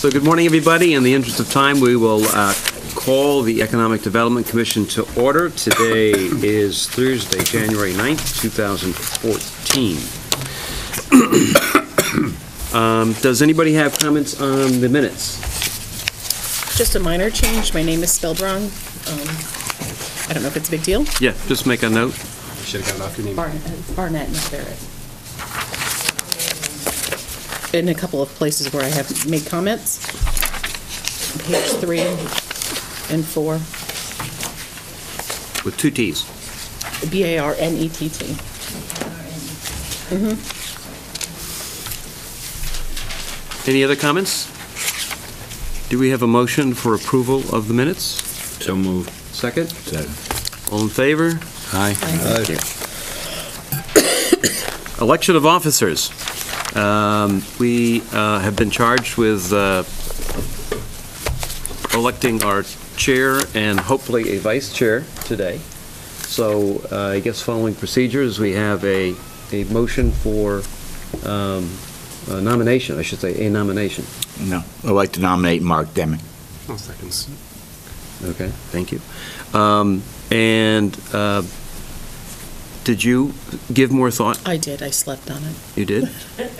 So good morning, everybody. In the interest of time, we will call the Economic Development Commission to order. Today is Thursday, January 9th, 2014. Does anybody have comments on the minutes? Just a minor change. My name is spelled wrong. I don't know if it's a big deal. Yeah, just make a note. You should have gotten off your name. Barnett, not Barrett. In a couple of places where I have made comments. Page 3 and 4. With two T's. B-A-R-N-E-T-T. Any other comments? Do we have a motion for approval of the minutes? So moved. Second? Second. All in favor? Aye. Thank you. Election of officers. We have been charged with electing our chair and hopefully a vice chair today. So I guess following procedures, we have a motion for a nomination, I should say, a nomination. No, I'd like to nominate Mark Demick. I'll second. Okay, thank you. Did you give more thought? I did. I slept on it. You did?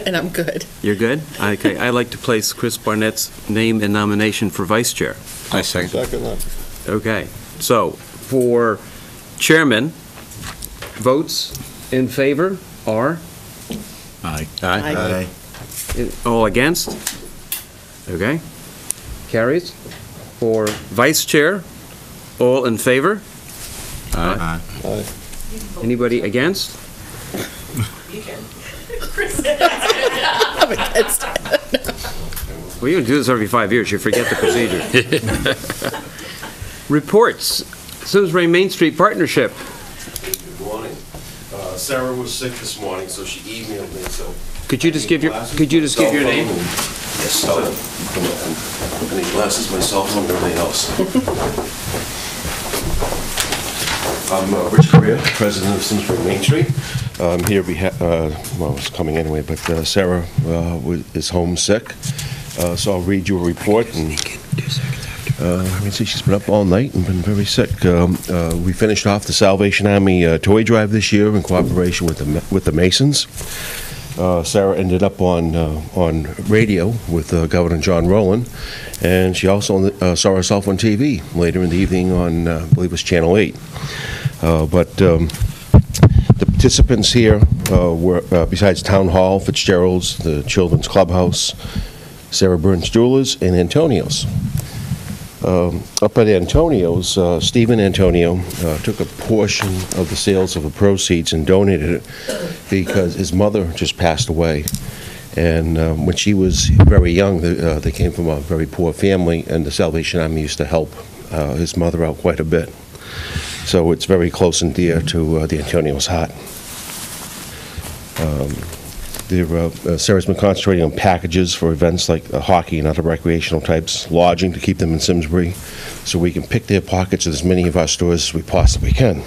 And I'm good. You're good? Okay, I'd like to place Chris Barnett's name in nomination for vice chair. I second. Okay, so for chairman, votes in favor are? Aye. Aye. All against? Okay, carries. For vice chair, all in favor? Aye. Anybody against? I'm against it. Well, you don't do this every 5 years. You forget the procedure. Reports. Simsbury Main Street Partnership. Good morning. Sarah was sick this morning, so she emailed me, so. Could you just give your name? Yes, I need glasses, my cell phone, and everything else. I'm Rich Correa, president of Simsbury Main Street. I'm here, well, it's coming anyway, but Sarah is home sick, so I'll read you a report. And I mean, see, she's been up all night and been very sick. We finished off the Salvation Army toy drive this year in cooperation with the Masons. Sarah ended up on radio with Governor John Rowland, and she also saw herself on TV later in the evening on, I believe it was Channel 8. But the participants here were, besides Town Hall, Fitzgerald's, the Children's Clubhouse, Sarah Burns Jewelers, and Antonio's. Up at Antonio's, Stephen Antonio took a portion of the sales of the proceeds and donated it because his mother just passed away. And when she was very young, they came from a very poor family, and the Salvation Army used to help his mother out quite a bit. So it's very close and dear to the Antonio's heart. Sarah's been concentrating on packages for events like hockey and other recreational types, lodging to keep them in Simsbury, so we can pick their pockets at as many of our stores as we possibly can.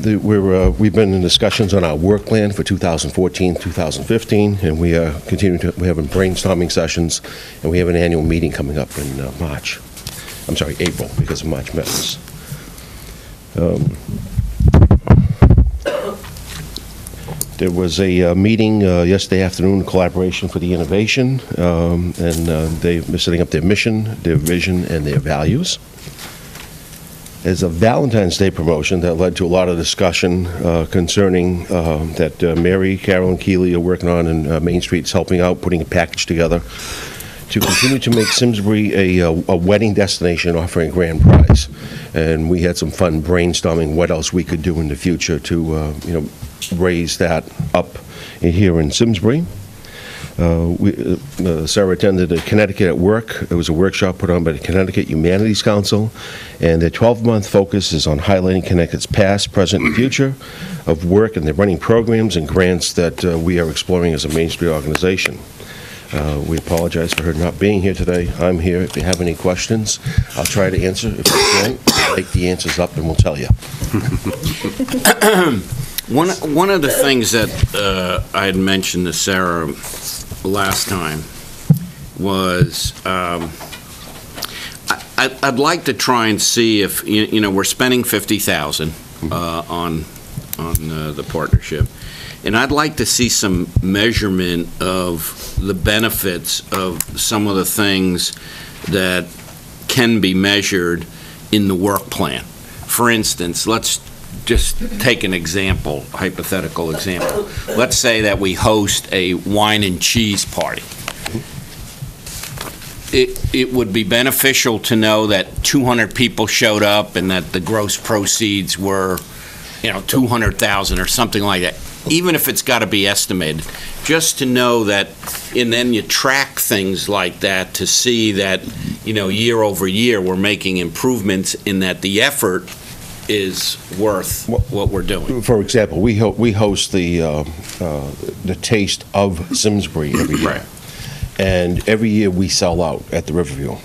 We've been in discussions on our work plan for 2014-2015, and we are continuing to. We're having brainstorming sessions, and we have an annual meeting coming up in March. I'm sorry, April, because of March Madness. There was a meeting yesterday afternoon, collaboration for the innovation, and they're setting up their mission, their vision, and their values. There's a Valentine's Day promotion that led to a lot of discussion concerning that Mary, Carol, and Keeley are working on, and Main Street's helping out, putting a package together to continue to make Simsbury a wedding destination, offering a grand prize. And we had some fun brainstorming what else we could do in the future to raise that up here in Simsbury. Sarah attended a Connecticut at Work. It was a workshop put on by the Connecticut Humanities Council, and their 12-month focus is on highlighting Connecticut's past, present, and future of work, and they're running programs and grants that we are exploring as a Main Street organization. We apologize for her not being here today. I'm here. If you have any questions, I'll try to answer. If you don't, take the answers up and we'll tell you. One of the things that I had mentioned to Sarah last time was, I'd like to try and see if, you know, we're spending $50,000 on the partnership, and I'd like to see some measurement of the benefits of some of the things that can be measured in the work plan. For instance, let's just take an example, hypothetical example. Let's say that we host a wine and cheese party. It would be beneficial to know that 200 people showed up and that the gross proceeds were, you know, 200,000 or something like that, even if it's got to be estimated, just to know that, and then you track things like that to see that, you know, year over year, we're making improvements in that the effort is worth what we're doing. For example, we host the Taste of Simsbury every year. Right. And every year we sell out at the Riverview.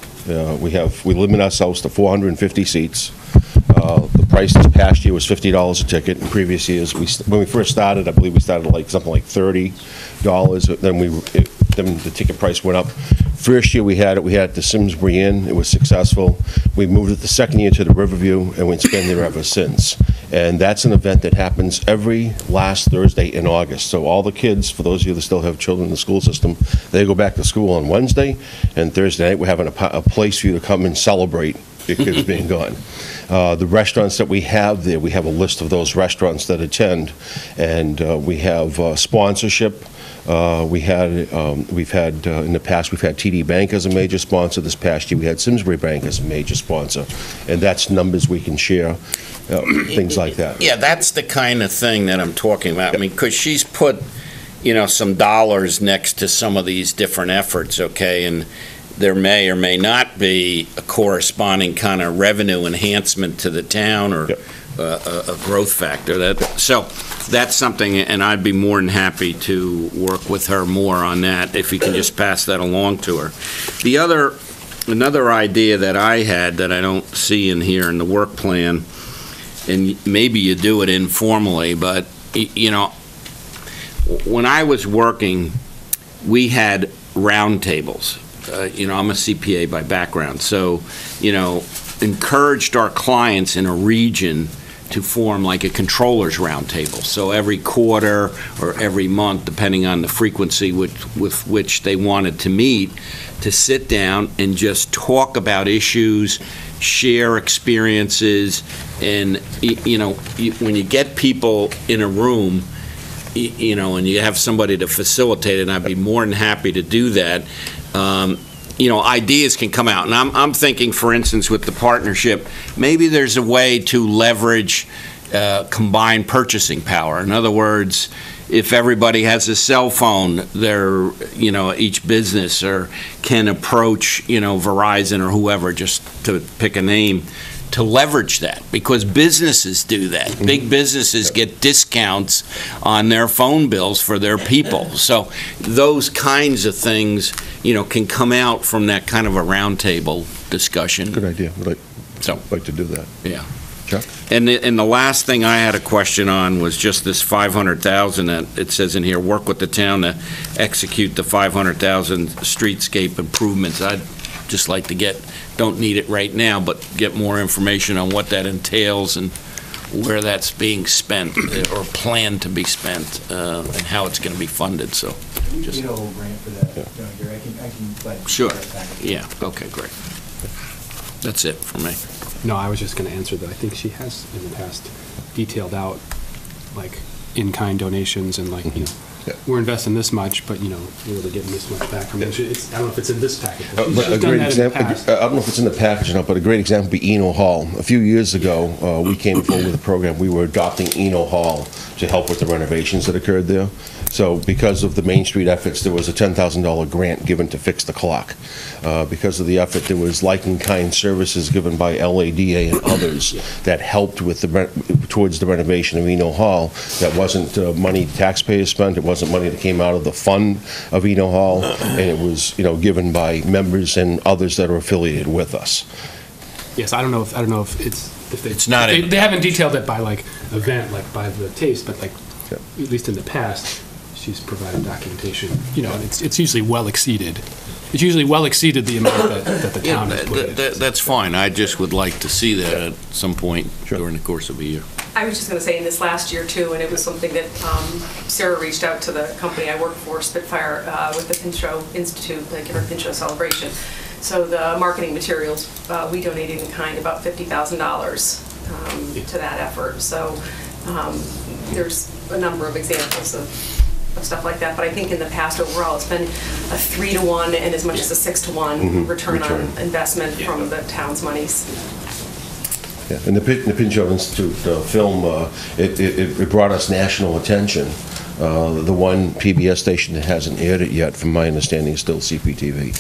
We limit ourselves to 450 seats. The price this past year was $50 a ticket. In previous years, when we first started, I believe we started like something like $30. Then the ticket price went up. First year we had it the Simsbury Inn. It was successful. We moved it the second year to the Riverview, and we've been there ever since. And that's an event that happens every last Thursday in August. So all the kids, for those of you that still have children in the school system, they go back to school on Wednesday, and Thursday night we're having a place for you to come and celebrate your kids being gone. The restaurants that we have there, we have a list of those restaurants that attend, and we have sponsorship. We've had in the past, we've had TD Bank as a major sponsor. This past year, we had Simsbury Bank as a major sponsor, and that's numbers we can share, things like that. Yeah, that's the kind of thing that I'm talking about. I mean, because she's put, you know, some dollars next to some of these different efforts, okay, and there may or may not be a corresponding kind of revenue enhancement to the town or a growth factor. So that's something, and I'd be more than happy to work with her more on that if you can just pass that along to her. Another idea that I had that I don't see in here in the work plan, and maybe you do it informally, but, you know, when I was working, we had roundtables. You know, I'm a CPA by background, so, you know, encouraged our clients in a region to form like a controllers roundtable. So every quarter or every month, depending on the frequency with which they wanted to meet, to sit down and just talk about issues, share experiences, and, you know, when you get people in a room, you know, and you have somebody to facilitate it, and I'd be more than happy to do that. You know, ideas can come out. And I'm thinking, for instance, with the partnership, maybe there's a way to leverage combined purchasing power. In other words, if everybody has a cell phone, they're, you know, each business or can approach, you know, Verizon or whoever, just to pick a name, to leverage that, because businesses do that. Big businesses get discounts on their phone bills for their people. So those kinds of things, you know, can come out from that kind of a roundtable discussion. Good idea. I'd like to do that. Yeah. Chuck? And the last thing I had a question on was just this 500,000 that it says in here, work with the town to execute the 500,000 streetscape improvements. I'd just like to don't need it right now, but get more information on what that entails and where that's being spent or planned to be spent, and how it's going to be funded. So, just get a whole grant for that. I can let sure. Yeah. Okay. Great. That's it for me. No, I was just going to answer that. I think she has in the past detailed out like in-kind donations and like, you know, we're investing this much, but, you know, we're really getting this much back from it. I don't know if it's in this package. A great example, I don't know if it's in the package or not, but a great example would be Eno Hall. A few years ago, we came forward with a program. We were adopting Eno Hall to help with the renovations that occurred there. So because of the Main Street efforts, there was a $10,000 grant given to fix the clock. Because of the effort, there was like-in-kind services given by LADA and others that helped with towards the renovation of Eno Hall. That wasn't money taxpayers spent. It wasn't money that came out of the fund of Eno Hall, and it was, you know, given by members and others that are affiliated with us. Yes, I don't know if it's not. They haven't detailed it by like event, like by the taste, but like at least in the past, she's provided documentation, you know, and it's usually well exceeded. It's usually well exceeded the amount that the Yeah, town has put in. that's fine. I just would like to see that at some point during the course of a year. I was just going to say in this last year too, and it was something that Sarah reached out to the company I work for, Spitfire, with the Pinchot Institute, like in our Pinchot celebration. So the marketing materials, we donated in kind about $50,000 to that effort. So there's a number of examples of stuff like that. But I think in the past overall, it's been a 3-to-1 and as much as a 6-to-1 return on investment from the town's monies. Yeah, and the Pinchot Institute film, it brought us national attention. The one PBS station that hasn't aired it yet, from my understanding, is still CPTV.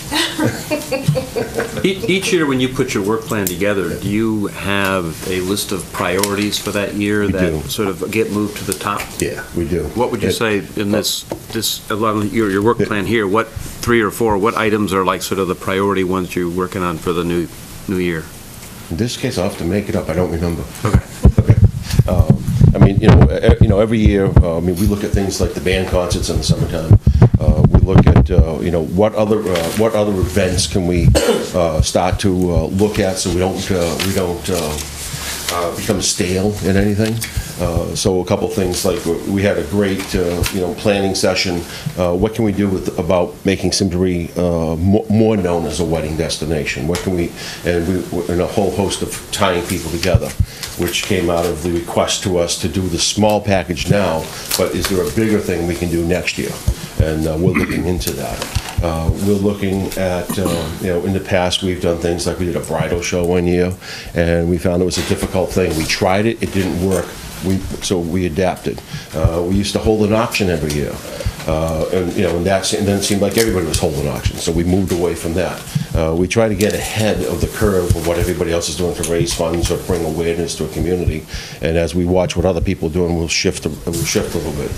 Each year when you put your work plan together, do you have a list of priorities for that year We that do. sort of get moved to the top? Yeah, we do. What would you say in this along your work plan here, what 3 or 4, what items are like sort of the priority ones you're working on for the new year? In this case, I'll have to make it up. I don't remember. Okay. Okay. I mean, every year, we look at things like the band concerts in the summertime. We look at, what other events can we start to look at so we don't become stale in anything. So a couple things, like we had a great, planning session. What can we do about making Simsbury more known as a wedding destination? What can we, and a whole host of tying people together, which came out of the request to us to do the small package now, but is there a bigger thing we can do next year? And we're looking into that. We're looking at, in the past, we've done things like we did a bridal show one year, and we found it was a difficult thing. We tried it, it didn't work, so we adapted. We used to hold an auction every year, and then it seemed like everybody was holding auctions, so we moved away from that. We try to get ahead of the curve of what everybody else is doing to raise funds or bring awareness to a community, and as we watch what other people are doing, we'll shift a little bit.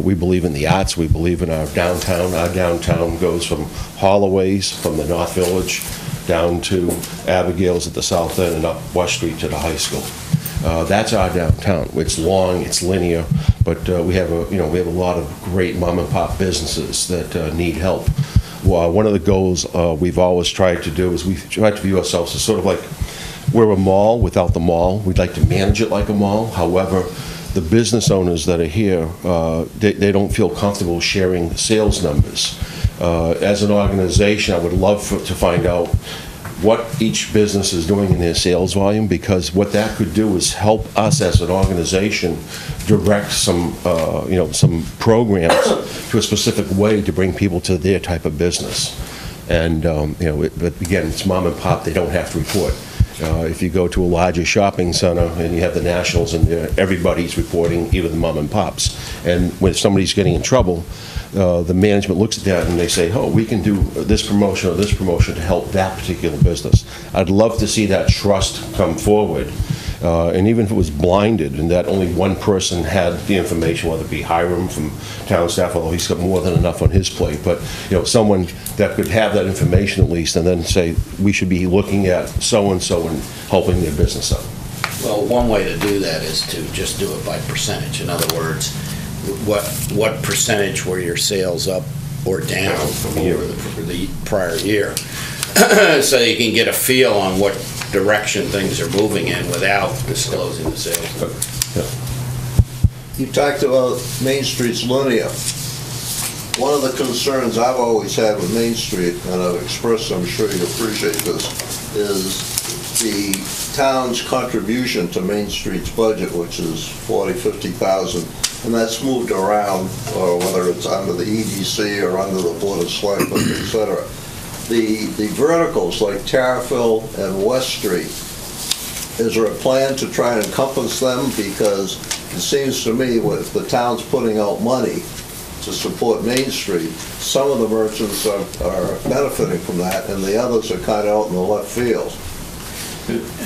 We believe in the arts. We believe in our downtown. Our downtown goes from Holloway's, from the North Village, down to Abigail's at the south end and up West Street to the high school. That's our downtown. It's long, it's linear, but we have a lot of great mom and pop businesses that need help. One of the goals we've always tried to do is we try to view ourselves as sort of like we're a mall without the mall. We'd like to manage it like a mall. However, the business owners that are here, they don't feel comfortable sharing sales numbers. As an organization, I would love to find out what each business is doing in their sales volume, because what that could do is help us as an organization direct some programs to a specific way to bring people to their type of business. And, but again, it's mom and pop, they don't have to report. If you go to a larger shopping center and you have the nationals in there, everybody's reporting, even the mom and pops. And when somebody's getting in trouble, the management looks at that and they say, oh, we can do this promotion or this promotion to help that particular business. I'd love to see that trust come forward. And even if it was blinded and that only one person had the information, whether it be Hiram from town staff, although he's got more than enough on his plate, but someone that could have that information at least, and then say, we should be looking at so-and-so and helping their business out. Well, one way to do that is to just do it by percentage. In other words, what percentage were your sales up or down from the prior year? So you can get a feel on what direction things are moving in without disclosing the sales. You talked about Main Street's linear. One of the concerns I've always had with Main Street, and I've expressed, I'm sure you appreciate this, is the town's contribution to Main Street's budget, which is $40,000-50,000, and that's moved around, or whether it's under the EDC or under the Board of Selectmen, et cetera. The verticals like Terriffill and West Street, is there a plan to try and encompass them? Because it seems to me if the town's putting out money to support Main Street, some of the merchants are benefiting from that, and the others are kind of out in the left field.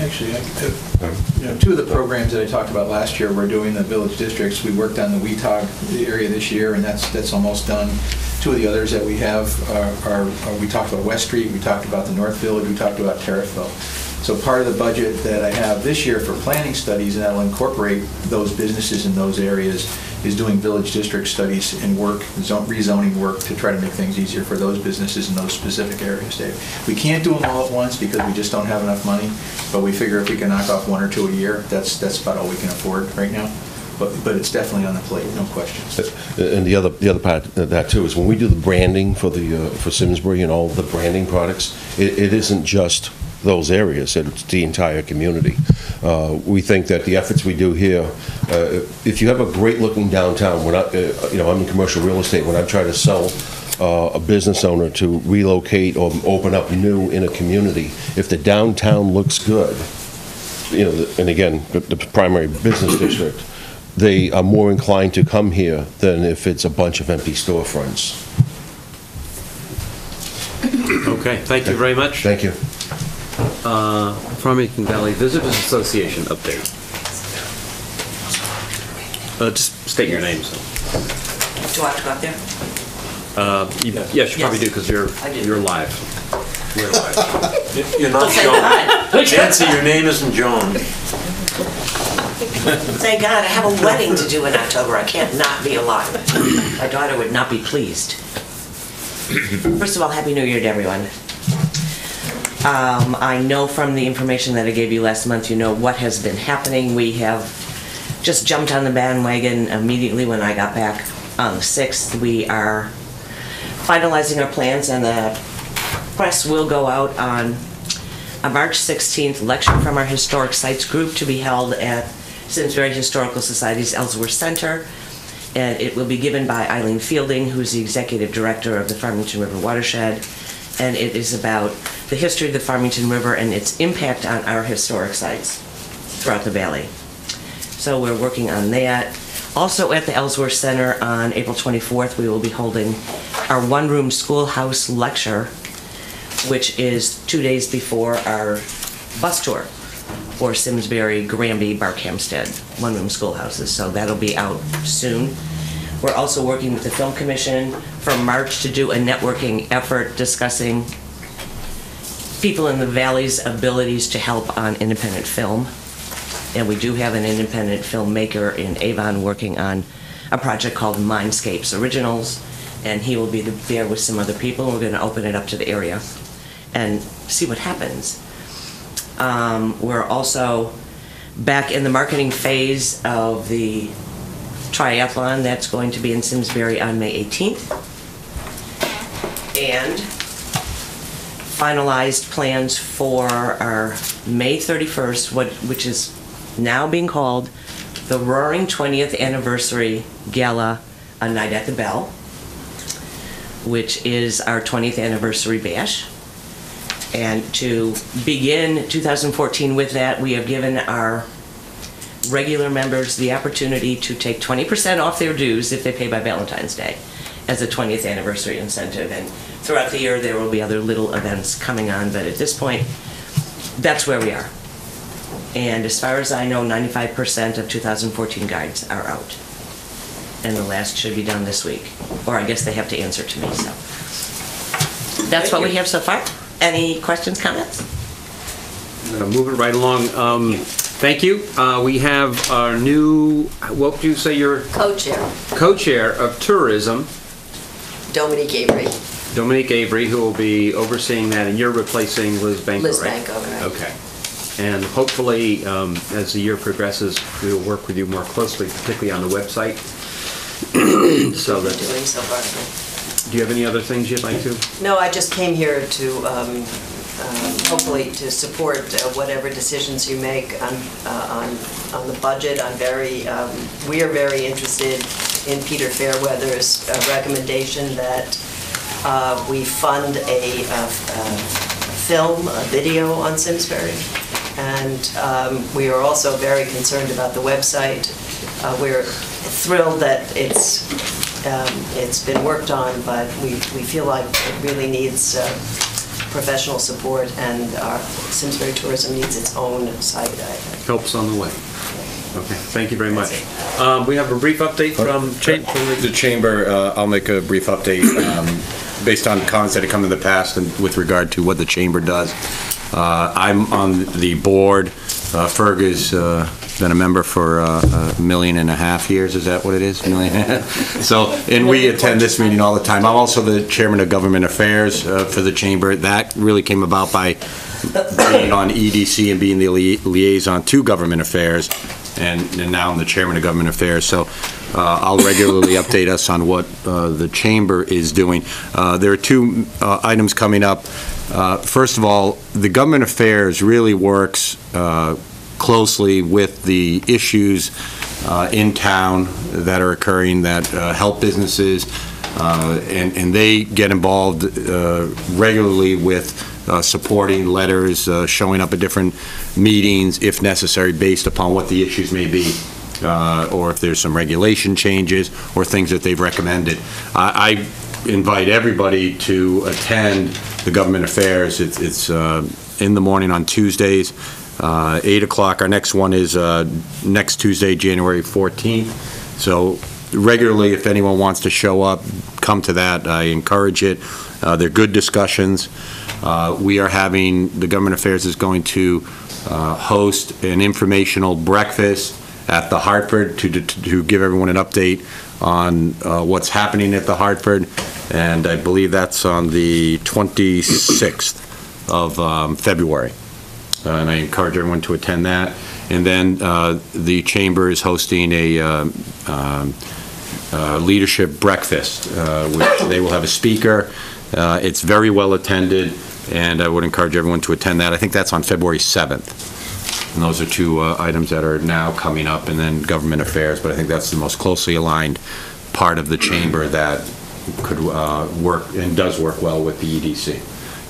Actually, two of the programs that I talked about last year, we're doing the village districts. We worked on the Weetog area this year, and that's almost done. Two of the others that we have are we talked about West Street, we talked about the North Village, we talked about Terriffill. So part of the budget that I have this year for planning studies, and that'll incorporate those businesses in those areas, is doing village district studies and work, rezoning work to try to make things easier for those businesses in those specific areas, Dave. We can't do them all at once because we just don't have enough money, but we figure if we can knock off 1 or 2 a year, that's about all we can afford right now. But it's definitely on the plate, no question. And the other part of that too is when we do the branding for Simsbury and all the branding products, it isn't just those areas, it's the entire community. We think that the efforts we do here, if you have a great looking downtown, when I'm in commercial real estate, when I try to sell a business owner to relocate or open up new in a community, if the downtown looks good, and again, the primary business district, they are more inclined to come here than if it's a bunch of empty storefronts. Okay, thank you very much. Thank you. Farmington Valley Visitors Association update. Just state your name. So. Do I have to go up there? Yes, you probably do because you're live. We're live. You're not John. Nancy, your name isn't John. Thank God, I have a wedding to do in October. I can't not be alive. My daughter would not be pleased. First of all, Happy New Year to everyone. I know from the information that I gave you last month, you know what has been happening. We have just jumped on the bandwagon immediately when I got back on the 6th. We are finalizing our plans, and the press will go out on a March 16th lecture from our Historic Sites group to be held at Simsbury Historical Society's Ellsworth Center, and it will be given by Eileen Fielding, who's the Executive Director of the Farmington River Watershed, and it is about the history of the Farmington River and its impact on our historic sites throughout the valley. So we're working on that. Also at the Ellsworth Center on April 24th, we will be holding our one-room schoolhouse lecture, which is 2 days before our bus tour for Simsbury, Granby, Barkhamsted, one-room schoolhouses. So that'll be out soon. We're also working with the Film Commission for March to do a networking effort discussing people in the valley's abilities to help on independent film. And we do have an independent filmmaker in Avon working on a project called Mindscapes Originals, and he will be there with some other people. We're going to open it up to the area and see what happens. We're also back in the marketing phase of the triathlon that's going to be in Simsbury on May 18th. And finalized plans for our May 31st, which is now being called the Roaring 20th Anniversary Gala, A Night at the Bell, which is our 20th anniversary bash. And to begin 2014 with that, we have given our regular members the opportunity to take 20% off their dues if they pay by Valentine's Day as a 20th anniversary incentive. And throughout the year, there will be other little events coming on, but at this point, that's where we are. And as far as I know, 95% of 2014 guides are out. And the last should be done this week. Or I guess they have to answer to me, so. That's what we have so far. Any questions, comments? I'm going to move it right along. Thank you. We have our new, what would you say your? Co-chair. Co-chair of tourism. Dominique Avery. Dominique Avery, who will be overseeing that, and you're replacing Liz Banco, Liz right? Banco, right. Okay. And hopefully, as the year progresses, we will work with you more closely, particularly on the website. So that. Doing so far. Do you have any other things you'd like to? No, I just came here to hopefully to support whatever decisions you make on the budget. We are very interested in Peter Fairweather's recommendation that we fund a video on Simsbury, and we are also very concerned about the website. We're thrilled that it's been worked on, but we feel like it really needs professional support, and our Simsbury Tourism needs its own site. Help's on the way. Okay, thank you very much. We have a brief update from the Chamber. I'll make a brief update based on comments that have come in the past and with regard to what the Chamber does. I'm on the board. Ferg is been a member for a million and a half years, is that what it is? Million and a half? So, and we attend this meeting all the time. I'm also the chairman of government affairs for the chamber. That really came about by being on EDC and being the liaison to government affairs, and now I'm the chairman of government affairs. So I'll regularly update us on what the chamber is doing. There are two items coming up. First of all, the government affairs really works closely with the issues in town that are occurring that help businesses, and they get involved regularly with supporting letters, showing up at different meetings if necessary based upon what the issues may be, or if there's some regulation changes or things that they've recommended. I invite everybody to attend the government affairs. It's in the morning on Tuesdays, 8 o'clock. Our next one is next Tuesday, January 14th. So regularly, if anyone wants to show up, come to that. I encourage it. They're good discussions. The government affairs is going to host an informational breakfast at the Hartford to give everyone an update on what's happening at the Hartford, and I believe that's on the 26th of February. And I encourage everyone to attend that. And then the chamber is hosting a leadership breakfast, which they will have a speaker. It's very well attended, and I would encourage everyone to attend that. I think that's on February 7th. And those are two items that are now coming up, and then government affairs, but I think that's the most closely aligned part of the chamber that could work and does work well with the EDC.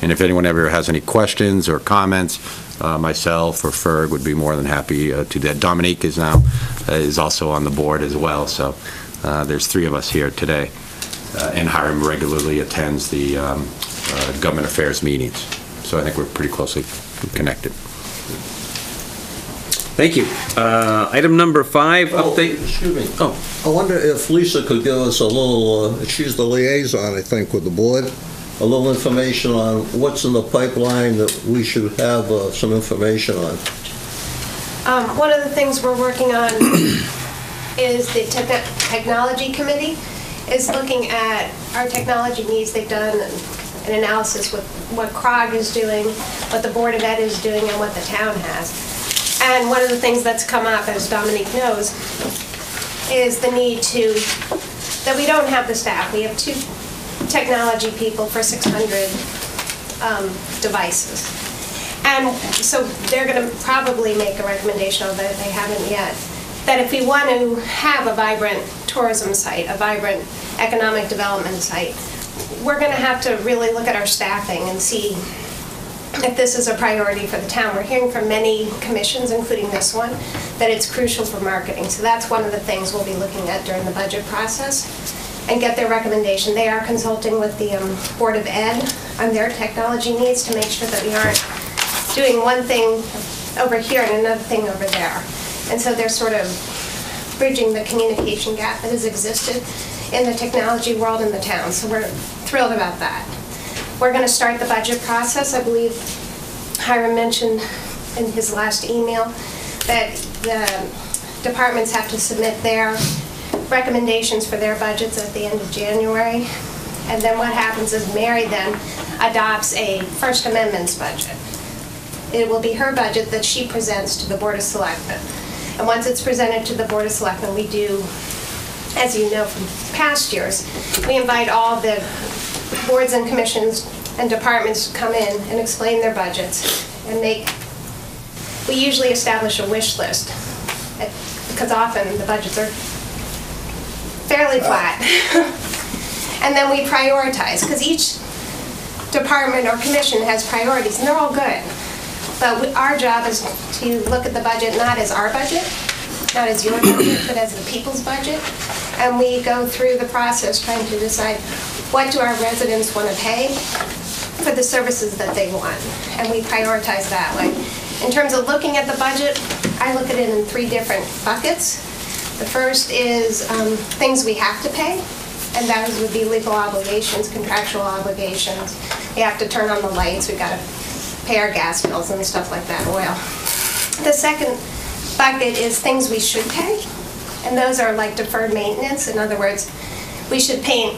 And if anyone ever has any questions or comments, myself or Ferg would be more than happy to do that. Dominique is also on the board as well, so there's three of us here today. And Hiram regularly attends the government affairs meetings. So I think we're pretty closely connected. Thank you. Item number 5, update. Excuse me. Oh. I wonder if Lisa could give us a little, she's the liaison, I think, with the board, a little information on what's in the pipeline that we should have some information on. One of the things we're working on is the technology committee is looking at our technology needs. They've done an analysis with what CROG is doing, what the Board of Ed is doing, and what the town has. And one of the things that's come up, as Dominique knows, is the need that we don't have the staff. We have 2 technology people for 600 devices. And so they're going to probably make a recommendation, although they haven't yet, that if we want to have a vibrant tourism site, a vibrant economic development site, we're going to have to really look at our staffing and see if this is a priority for the town. We're hearing from many commissions, including this one, that it's crucial for marketing. So that's one of the things we'll be looking at during the budget process and get their recommendation. They are consulting with the Board of Ed on their technology needs to make sure that we aren't doing one thing over here and another thing over there. And so they're sort of bridging the communication gap that has existed in the technology world in the town. So we're thrilled about that. We're going to start the budget process. I believe Hiram mentioned in his last email that the departments have to submit their recommendations for their budgets at the end of January. And then what happens is Mary then adopts a First Amendment's budget. It will be her budget that she presents to the Board of Selectmen. And once it's presented to the Board of Selectmen, we do, as you know from past years, we invite all the boards and commissions and departments to come in and explain their budgets and we usually establish a wish list because often the budgets are fairly flat. And then we prioritize because each department or commission has priorities and they're all good. But our job is to look at the budget not as our budget, not as your budget, but as the people's budget. And we go through the process trying to decide what do our residents want to pay for the services that they want. And we prioritize that way. In terms of looking at the budget, I look at it in 3 different buckets. The first is things we have to pay, and those would be legal obligations, contractual obligations. We have to turn on the lights, we've got to pay our gas bills and stuff like that, oil. The second bucket is things we should pay, and those are like deferred maintenance. In other words, we should paint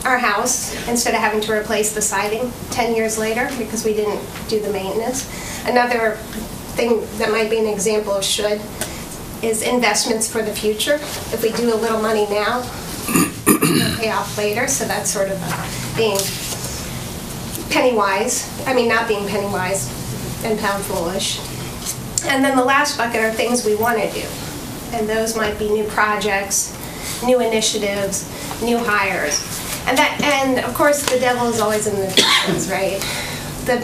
our house instead of having to replace the siding 10 years later because we didn't do the maintenance. Another thing that might be an example of should is investments for the future. If we do a little money now, it'll pay off later, so that's sort of being penny-wise. I mean, not being penny-wise and pound-foolish. And then the last bucket are things we want to do. And those might be new projects, new initiatives, new hires. And of course, the devil is always in the details, right? The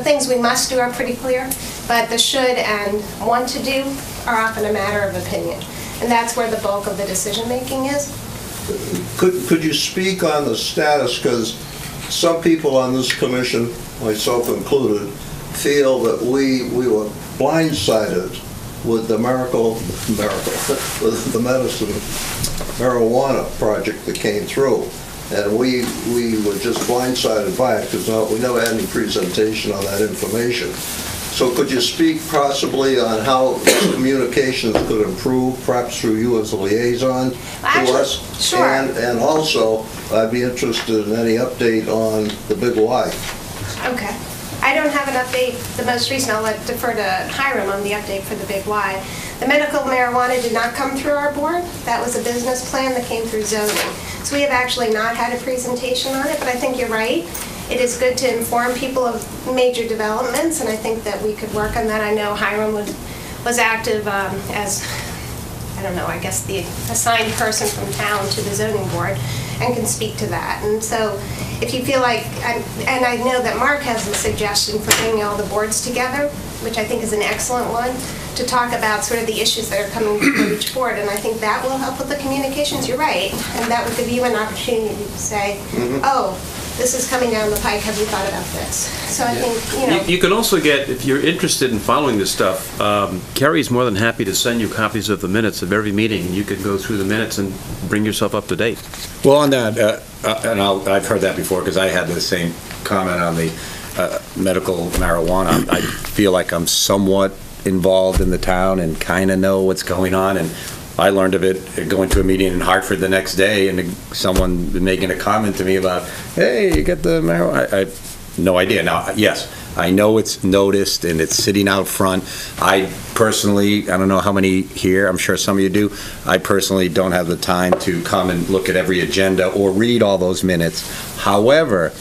things we must do are pretty clear, but the should and want to do are often a matter of opinion. And that's where the bulk of the decision-making is. Could you speak on the status, because some people on this commission, myself included, feel that we were blindsided with the with the medicine marijuana project that came through. And we were just blindsided by it because we never had any presentation on that information. So could you speak possibly on how communications could improve, perhaps through you as a liaison to us? Sure. And also, I'd be interested in any update on the Big Y. Okay. I don't have an update. The most recent, I'll defer to Hiram on the update for the Big Y. The medical marijuana did not come through our board. That was a business plan that came through zoning. So we have actually not had a presentation on it, but I think you're right. It is good to inform people of major developments, and I think that we could work on that. I know Hiram was active as, I don't know, I guess the assigned person from town to the zoning board and can speak to that. And so if you feel like, and I know that Mark has a suggestion for bringing all the boards together, which I think is an excellent one, to talk about sort of the issues that are coming before each board, and I think that will help with the communications. You're right, and that would give you an opportunity to say, oh, this is coming down the pike, have you thought about this? So I think, you know. You can also get, if you're interested in following this stuff, Carrie's more than happy to send you copies of the minutes of every meeting, and you can go through the minutes and bring yourself up to date. Well, on that, and I've heard that before because I had the same comment on the medical marijuana. I feel like I'm somewhat involved in the town and kind of know what's going on, and I learned of it going to a meeting in Hartford the next day, and someone making a comment to me about, hey, you get the marijuana. I have no idea. Now, yes, I know it's noticed and it's sitting out front. I personally, I don't know how many here, I'm sure some of you do, I personally don't have the time to come and look at every agenda or read all those minutes. However,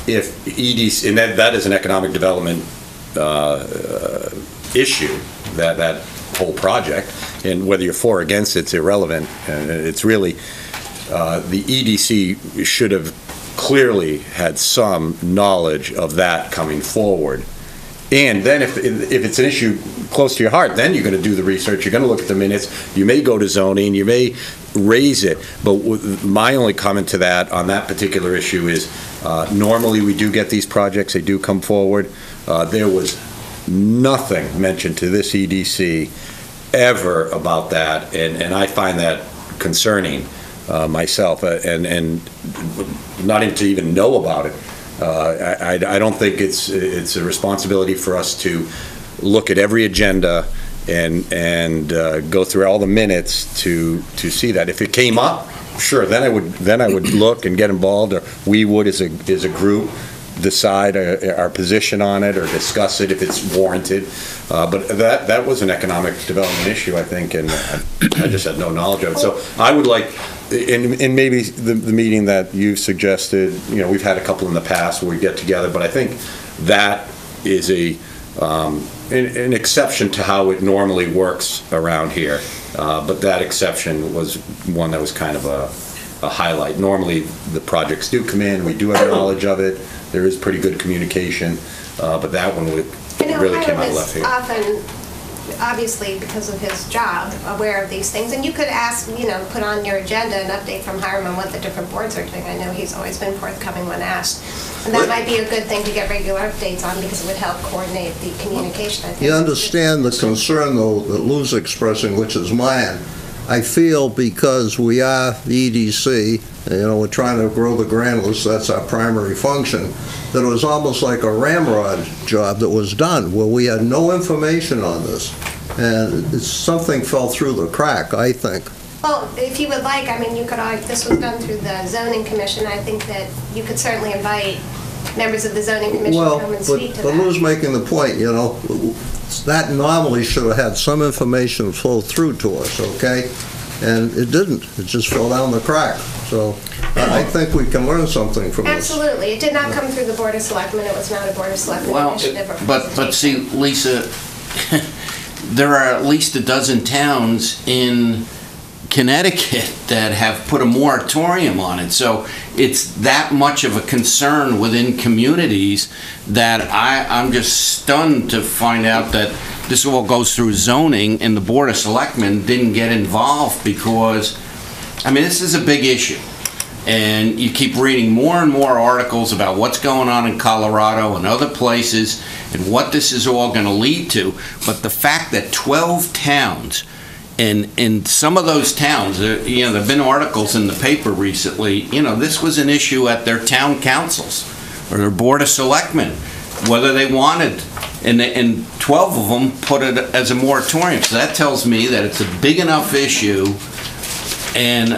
if EDC, and that is an economic development issue, that whole project, and whether you're for or against it's irrelevant. It's really, the EDC should have clearly had some knowledge of that coming forward. And then if it's an issue close to your heart, then you're going to do the research, you're going to look at the minutes, you may go to zoning, you may raise it. But my only comment to that on that particular issue is normally we do get these projects, they do come forward. There was nothing mentioned to this EDC ever about that, and I find that concerning myself, and not even know about it. I don't think it's a responsibility for us to look at every agenda and go through all the minutes to see that. If it came up, sure, then I would look and get involved, or we would as a group decide our position on it or discuss it if it's warranted. But that was an economic development issue, I think, and I just had no knowledge of it. So I would like, and maybe the meeting that you suggested, we've had a couple in the past where we get together, but I think that is an exception to how it normally works around here. But that exception was one that was kind of a highlight. Normally, the projects do come in, we do have knowledge of it, there is pretty good communication, but that one really came out left field. Often, obviously, because of his job, aware of these things, and you could ask, put on your agenda an update from Hiram on what the different boards are doing. I know he's always been forthcoming when asked, and that might be a good thing to get regular updates on because it would help coordinate the communication. I think. You understand the concern, though, that Lou's expressing, which is mine. I feel because we are the EDC, we're trying to grow the granules, that's our primary function, that it was almost like a ramrod job that was done, where we had no information on this. and something fell through the crack, I think. Well, if you would like, I mean, you could, this was done through the zoning commission. I think that you could certainly invite members of the zoning commission to come and speak to but that. Lou's making the point, you know, that anomaly should have had some information flow through to us, okay? And it didn't. It just fell down the crack. So I think we can learn something from this. Absolutely. It did not come through the Board of Selectmen. It was not a Board of Selectmen initiative or But see, Lisa, there are at least a dozen towns in Connecticut that have put a moratorium on it. So it's that much of a concern within communities that I'm just stunned to find out that this all goes through zoning and the Board of Selectmen didn't get involved because, I mean, this is a big issue. And you keep reading more and more articles about what's going on in Colorado and other places and what this is all going to lead to. But the fact that 12 towns, and in some of those towns, you know, there have been articles in the paper recently, you know, this was an issue at their town councils or their Board of Selectmen, whether they wanted, and 12 of them put it as a moratorium. So that tells me that it's a big enough issue, and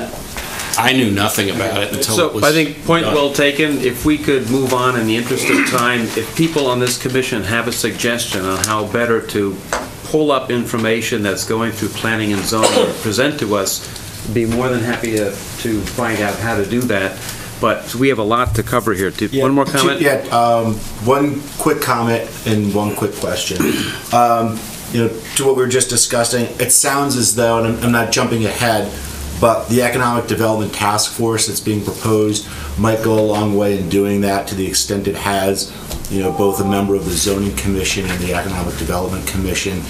I knew nothing about it until it was So I think point done. well taken. If we could move on in the interest of time, if people on this commission have a suggestion on how better to pull up information that's going through planning and zoning and present to us, be more than happy to find out how to do that. But we have a lot to cover here. One more comment? One quick comment and one quick question. You know, to what we were just discussing, it sounds as though, and I'm not jumping ahead, but the Economic Development Task Force that's being proposed might go a long way in doing that to the extent it has, you know, both a member of the Zoning Commission and the Economic Development Commission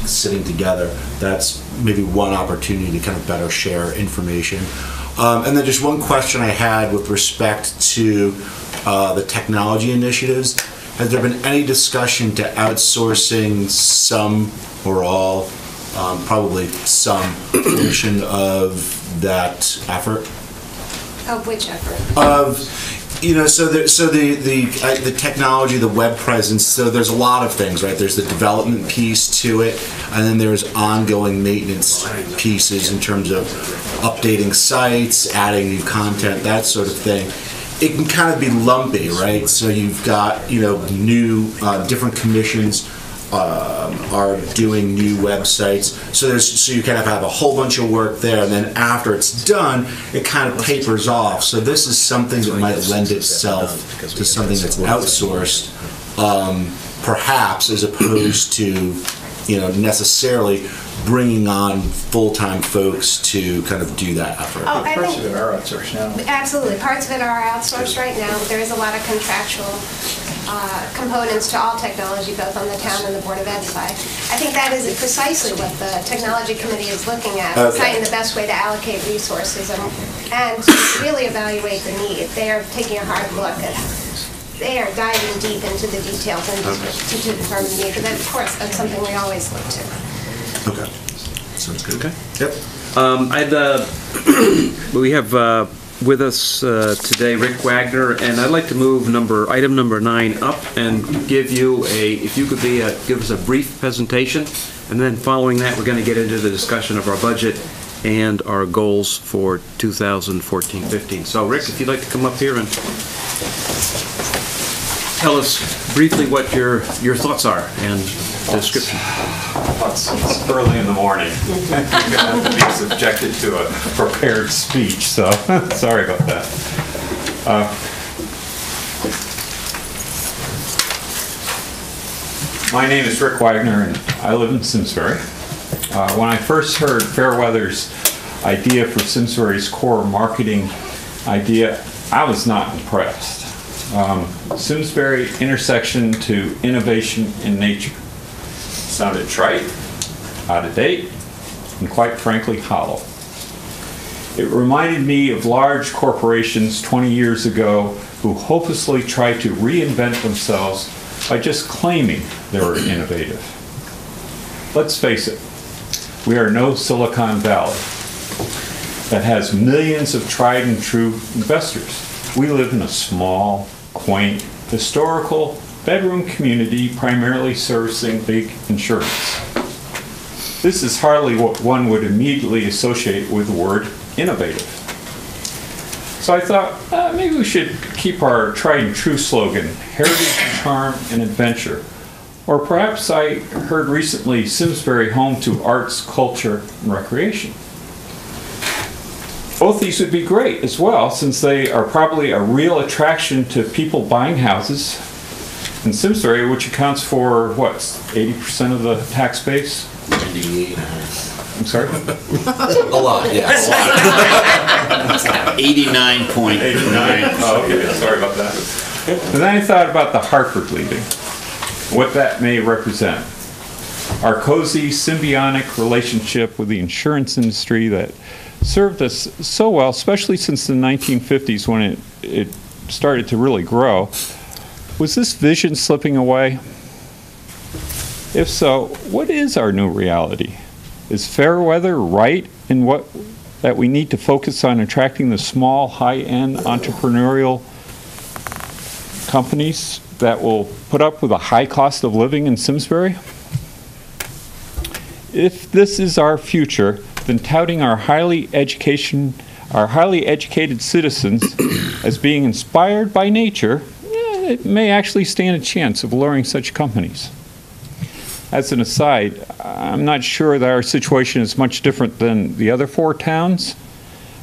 sitting together. That's maybe one opportunity to kind of better share information. And then just one question I had with respect to the technology initiatives. Has there been any discussion to outsourcing some or all, probably some portion of that effort? Of which effort? You know, so the technology, the web presence. So there's a lot of things, right? There's the development piece to it, and then there's ongoing maintenance pieces in terms of updating sites, adding new content, that sort of thing. It can kind of be lumpy, right? So you've got, you know, new different commissions are doing new websites. So you kind of have a whole bunch of work there, and then after it's done, it kind of tapers off. So this is something that might lend itself to something that's outsourced, perhaps, as opposed to, you know, necessarily bringing on full-time folks to kind of do that effort. Oh, I Parts think- of it are outsourced now. Absolutely. Parts of it are outsourced right now. There is a lot of contractual components to all technology, both on the town and the Board of Ed side. I think that is precisely what the Technology Committee is looking at, deciding the best way to allocate resources and to really evaluate the need. They are taking a hard look at, they are diving deep into the details and to determine the need. But of course, that's something we always look to. Okay. Sounds good. Okay. Yep. We have with us today Rick Wagner, and I'd like to move item number 9 up and give you if you could give us a brief presentation, and then following that, we're going to get into the discussion of our budget and our goals for 2014-15. So, Rick, if you'd like to come up here and tell us briefly what your thoughts are and description. It's early in the morning. I'm going to have to be subjected to a prepared speech, so sorry about that. My name is Rick Wagner, and I live in Simsbury. When I first heard Fairweather's idea for Simsbury's core marketing idea, I was not impressed. Simsbury intersection to innovation in nature. Sounded trite, out of date, and quite frankly hollow. It reminded me of large corporations 20 years ago who hopelessly tried to reinvent themselves by just claiming they were innovative. Let's face it, we are no Silicon Valley that has millions of tried and true investors. We live in a small, quaint, historical bedroom community primarily servicing big insurance. This is hardly what one would immediately associate with the word innovative. So I thought, maybe we should keep our tried and true slogan, heritage, charm, and adventure. Or perhaps I heard recently, Simsbury home to arts, culture, and recreation. Both these would be great as well, since they are probably a real attraction to people buying houses in Simsbury, which accounts for, what, 80% of the tax base? 98. I'm sorry? A lot, yes. 89.89. Oh, okay, sorry about that. And then I thought about the Hartford leaving, what that may represent. Our cozy, symbiotic relationship with the insurance industry that served us so well, especially since the 1950s when it started to really grow. Was this vision slipping away? If so, what is our new reality? Is Fairweather right in that we need to focus on attracting the small, high-end entrepreneurial companies that will put up with a high cost of living in Simsbury? If this is our future, then touting our highly educated citizens as being inspired by nature, it may actually stand a chance of luring such companies. As an aside, I'm not sure that our situation is much different than the other 4 towns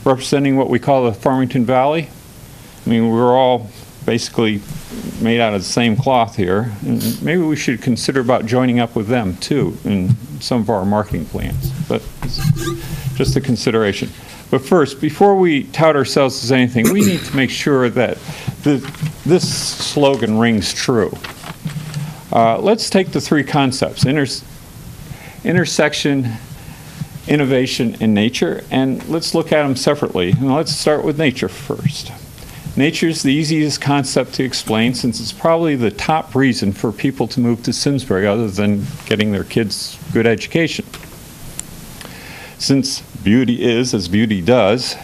representing what we call the Farmington Valley. I mean, we're all basically made out of the same cloth here, and maybe we should consider about joining up with them too in some of our marketing plans, but it's just a consideration. But first, before we tout ourselves as anything, we need to make sure that this slogan rings true. Let's take the 3 concepts, intersection, innovation, and nature, and let's look at them separately. And let's start with nature first. Nature is the easiest concept to explain since it's probably the top reason for people to move to Simsbury other than getting their kids good education. Since beauty is as beauty does,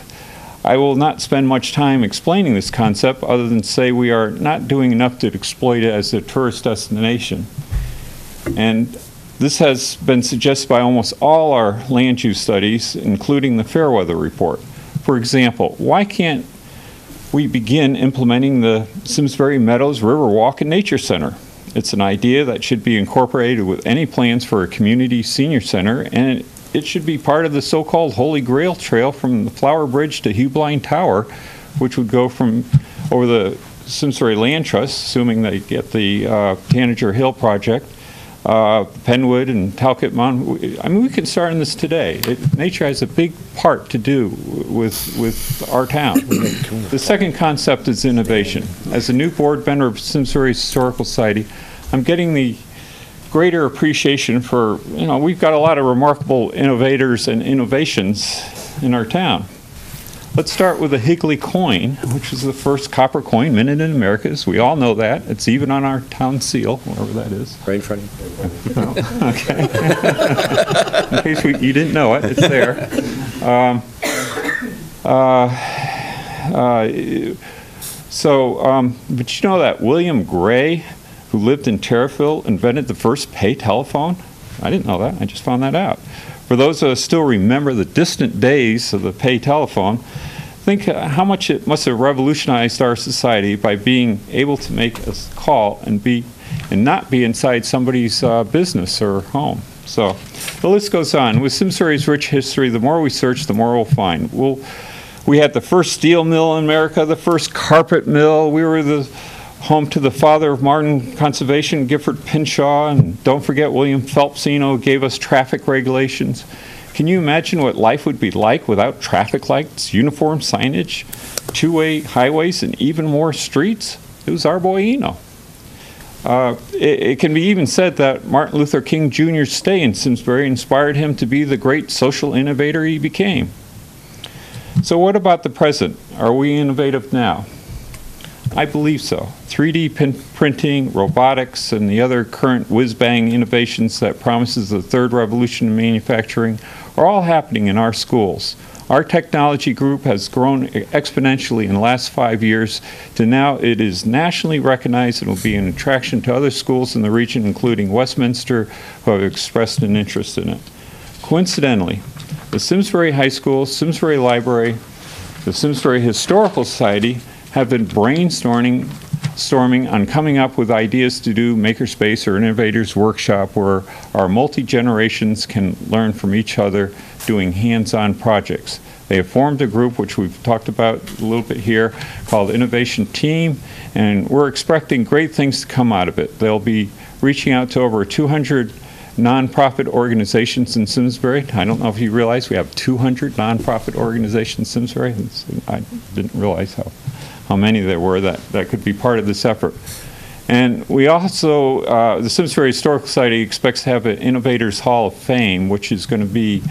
I will not spend much time explaining this concept other than say we are not doing enough to exploit it as a tourist destination. And this has been suggested by almost all our land use studies, including the Fairweather report. For example, why can't we begin implementing the Simsbury Meadows River Walk and Nature Center? It's an idea that should be incorporated with any plans for a community senior center, and it should be part of the so-called Holy Grail Trail from the Flower Bridge to Hugh Tower, which would go from over the Simsbury Land Trust, assuming they get the Tanager Hill project, Penwood and Talcott Mountain. I mean, we can start on this today. Nature has a big part to do with our town. The second concept is innovation. As a new board member of Simsbury Historical Society, I'm getting the greater appreciation for, we've got a lot of remarkable innovators and innovations in our town. Let's start with the Higley coin, which was the first copper coin minted in America. As we all know that. It's even on our town seal, wherever that is. Right in front of you. Okay. In case you didn't know it, it's there. But you know that William Gray, who lived in Terriffill, invented the first pay telephone? I didn't know that. I just found that out. For those of us who still remember the distant days of the pay telephone, think how much it must have revolutionized our society by being able to make a call and not be inside somebody's business or home. So the list goes on. With Simsbury's rich history, the more we search, the more we'll find. We had the first steel mill in America, the first carpet mill. We were the home to the father of modern conservation, Gifford Pinshaw, and don't forget William Phelpsino gave us traffic regulations. Can you imagine what life would be like without traffic lights, uniform signage, two-way highways, and even more streets? It was our boy Eno. It can be even said that Martin Luther King Jr.'s stay in Simsbury inspired him to be the great social innovator he became. So what about the present? Are we innovative now? I believe so. 3D printing, robotics, and the other current whiz-bang innovations that promises the third revolution in manufacturing are all happening in our schools. Our technology group has grown exponentially in the last 5 years to now it is nationally recognized and will be an attraction to other schools in the region, including Westminster, who have expressed an interest in it. Coincidentally, the Simsbury High School, Simsbury Library, the Simsbury Historical Society have been brainstorming on coming up with ideas to do Makerspace or Innovators Workshop where our multi-generations can learn from each other doing hands-on projects. They have formed a group, which we've talked about a little bit here, called Innovation Team, and we're expecting great things to come out of it. They'll be reaching out to over 200 nonprofit organizations in Simsbury. I don't know if you realize we have 200 nonprofit organizations in Simsbury. I didn't realize how many there were that could be part of this effort. And we also, the Simsbury Historical Society expects to have an Innovators Hall of Fame, which is going to be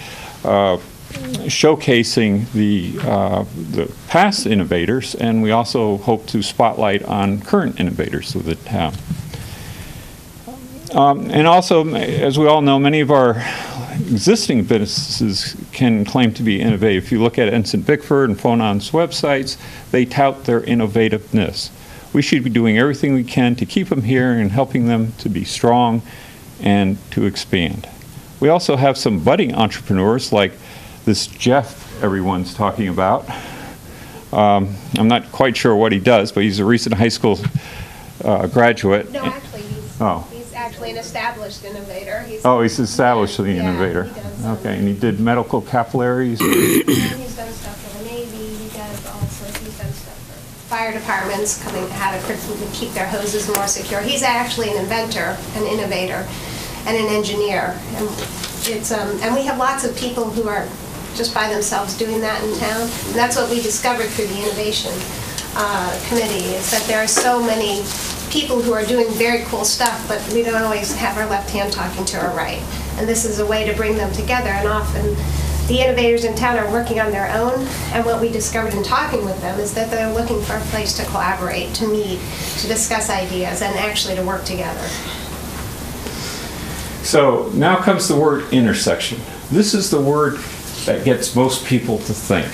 showcasing the past innovators, and we also hope to spotlight on current innovators of the town. And also, as we all know, many of our existing businesses can claim to be innovative. If you look at Ensign Bickford and Fonon's websites, they tout their innovativeness. We should be doing everything we can to keep them here and helping them to be strong and to expand. We also have some budding entrepreneurs like this Jeff everyone's talking about. I'm not quite sure what he does, but he's a recent high school graduate. No, actually, he's actually an established innovator. He's established the innovator. He does, okay, and he did medical capillaries. He's done stuff for the Navy. He's done stuff for fire departments, how to keep their hoses more secure. He's actually an inventor, an innovator, and an engineer. And we have lots of people who are just by themselves doing that in town. And that's what we discovered through the Innovation Committee, is that there are so many people who are doing very cool stuff, but we don't always have our left hand talking to our right. And this is a way to bring them together. And often the innovators in town are working on their own, and what we discovered in talking with them is that they're looking for a place to collaborate, to meet, to discuss ideas, and actually to work together. So now comes the word intersection. This is the word that gets most people to think.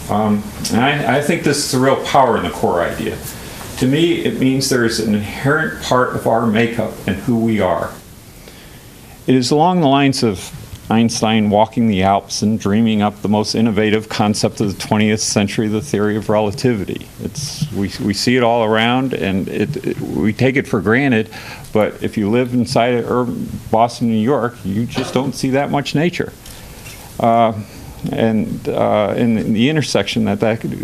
And I think this is the real power in the core idea. To me, it means there is an inherent part of our makeup and who we are. It is along the lines of Einstein walking the Alps and dreaming up the most innovative concept of the 20th century, the theory of relativity. We see it all around, and we take it for granted, but if you live inside of Boston, New York, you just don't see that much nature. In the intersection,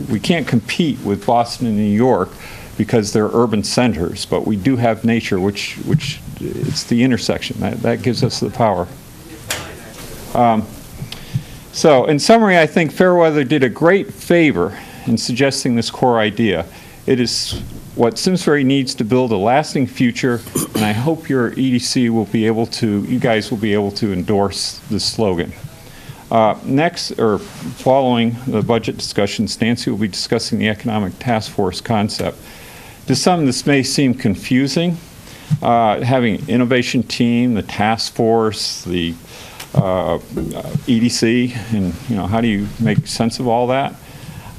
we can't compete with Boston and New York because they're urban centers, but we do have nature, which it's the intersection that gives us the power. So in summary, I think Fairweather did a great favor in suggesting this core idea. It is what Simsbury needs to build a lasting future, and I hope your EDC will be able to, you guys will be able to endorse this slogan. Next, or following the budget discussions, Nancy will be discussing the economic task force concept. To some, this may seem confusing, having innovation team, the task force, the EDC, and how do you make sense of all that?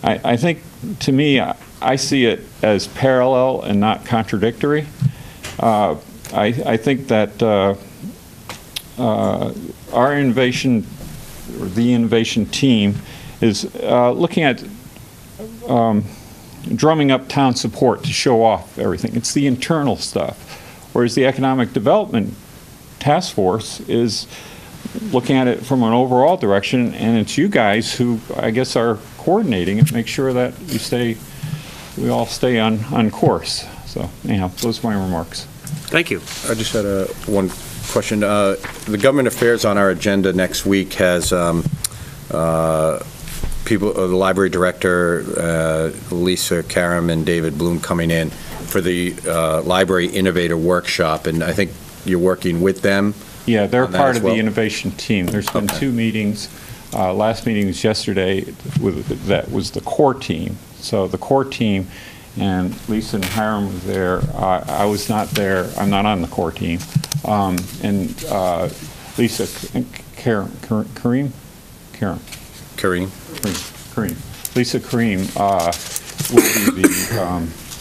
I think, to me, I see it as parallel and not contradictory. I think that our innovation, or the innovation team, is looking at drumming up town support to show off everything. It's the internal stuff. Whereas the economic development task force is looking at it from an overall direction, and it's you guys who, I guess, are coordinating it, make sure that we all stay on course. So anyhow, those are my remarks. Thank you. I just had one question. The government affairs on our agenda next week has people, the library director, Lisa Karam and David Bloom coming in for the library innovator workshop, and I think you're working with them. Yeah, they're part of the innovation team. There's been 2 meetings. Last meeting was yesterday. That was the core team. So the core team, and Lisa and Hiram were there. I was not there. I'm not on the core team. And Lisa, Kareem. Lisa Kareem will be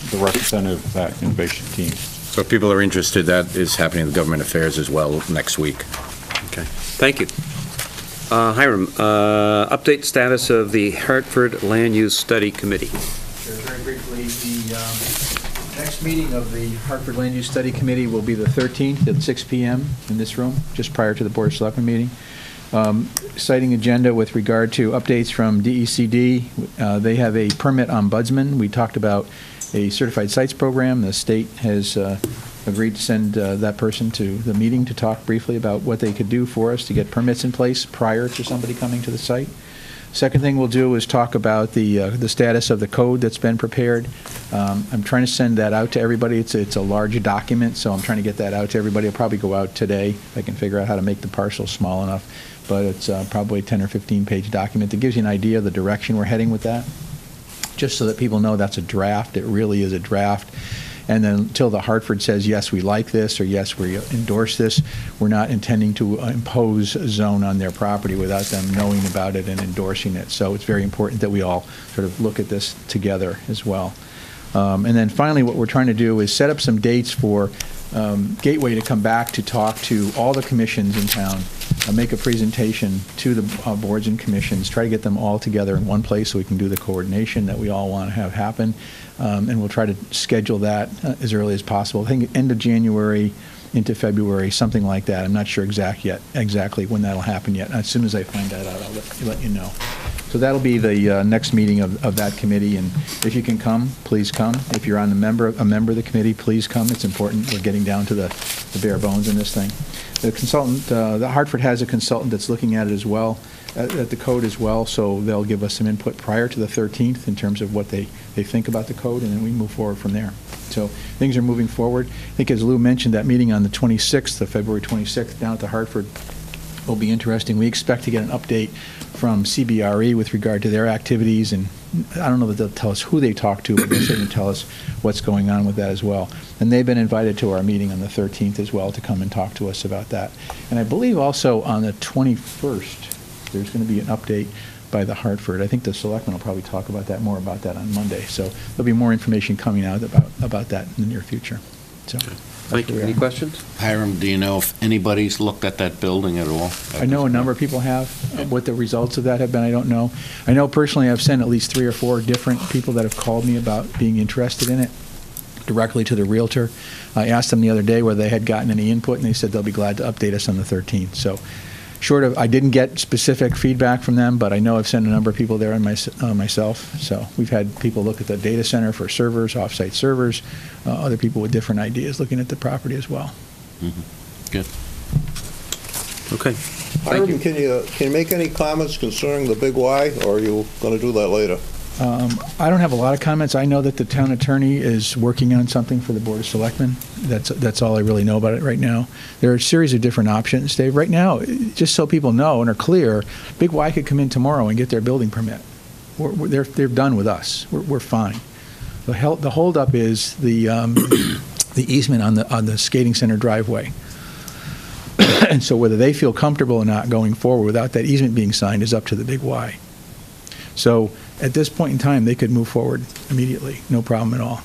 the representative of that innovation team. So if people are interested, that is happening in the government affairs as well next week. Okay. Thank you. Hiram, update status of the Hartford Land Use Study Committee. Sure, very briefly, the next meeting of the Hartford Land Use Study Committee will be the 13th at 6 p.m. in this room, just prior to the Board of Selectmen meeting. Citing agenda with regard to updates from DECD, they have a permit ombudsman. We talked about a certified sites program. The state has agreed to send that person to the meeting to talk briefly about what they could do for us to get permits in place prior to somebody coming to the site. Second thing we'll do is talk about the status of the code that's been prepared. I'm trying to send that out to everybody. It's a large document, so I'm trying to get that out to everybody. It'll probably go out today if I can figure out how to make the parcels small enough. But it's probably a 10 or 15-page document that gives you an idea of the direction we're heading with that, just so that people know that's a draft. It really is a draft. And then until the Hartford says, yes, we like this, or yes, we endorse this, we're not intending to impose a zone on their property without them knowing about it and endorsing it. So it's very important that we all sort of look at this together as well. And then finally, what we're trying to do is set up some dates for Gateway to come back to talk to all the commissions in town, make a presentation to the boards and commissions, try to get them all together in one place so we can do the coordination that we all want to have happen. And we'll try to schedule that as early as possible. I think end of January into February, something like that. I'm not sure exactly when that'll happen yet. As soon as I find that out, I'll let you know. So that'll be the next meeting of that committee. And if you can come, please come. If you're a member of the committee, please come. It's important. We're getting down to the bare bones in this thing. The consultant, the Hartford has a consultant that's looking at it as well, at the code as well, so they'll give us some input prior to the 13th in terms of what they think about the code, and then we move forward from there. So things are moving forward. I think as Lou mentioned, that meeting on the 26th of February 26th down at the Hartford will be interesting. We expect to get an update from CBRE with regard to their activities, and I don't know that they'll tell us who they talk to, but they'll certainly tell us what's going on with that as well. And they've been invited to our meeting on the 13th as well to come and talk to us about that. And I believe also on the 21st, there's going to be an update by the Hartford. I think the selectmen will probably talk about that, more about that on Monday. So there'll be more information coming out about that in the near future. So. Thank you. Any questions? Hiram, do you know if anybody's looked at that building at all? I know a number of people have. What the results of that have been, I don't know. I know personally I've sent at least 3 or 4 different people that have called me about being interested in it directly to the realtor. I asked them the other day whether they had gotten any input, and they said they'll be glad to update us on the 13th. So short of, I didn't get specific feedback from them, but I know I've sent a number of people there on myself. So we've had people look at the data center for servers, off-site servers, other people with different ideas looking at the property as well. Mm-hmm. Good. Okay. Hiram, can you make any comments concerning the Big Y, or are you going to do that later? I don't have a lot of comments. I know that the town attorney is working on something for the Board of Selectmen. That's all I really know about it right now. There are a series of different options, Dave. Right now, just so people know and are clear, Big Y could come in tomorrow and get their building permit. They're done with us. We're fine. The holdup is the easement on the skating center driveway. And so whether they feel comfortable or not going forward without that easement being signed is up to the Big Y. So at this point in time, they could move forward immediately, no problem at all.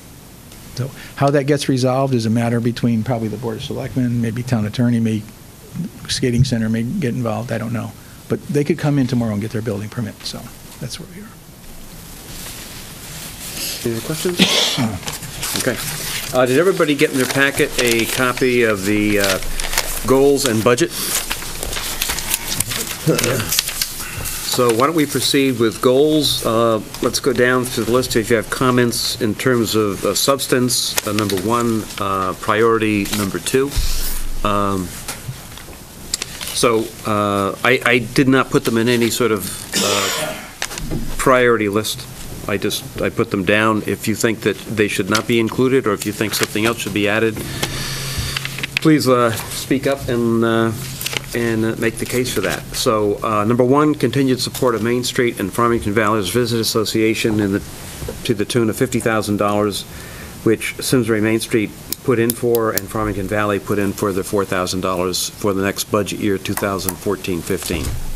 So how that gets resolved is a matter between probably the Board of Selectmen, maybe town attorney, skating center may get involved, I don't know. But they could come in tomorrow and get their building permit, so that's where we are. Any other questions? Okay. Did everybody get in their packet a copy of the goals and budget? So why don't we proceed with goals? Let's go down to the list if you have comments in terms of substance. Number 1, priority number 2. I did not put them in any sort of priority list. I put them down. If you think that they should not be included, or if you think something else should be added, please speak up and make the case for that. So, number 1, continued support of Main Street and Farmington Valley's Visit Association to the tune of $50,000, which Simsbury Main Street put in for and Farmington Valley put in for their $4,000 for the next budget year, 2014-15.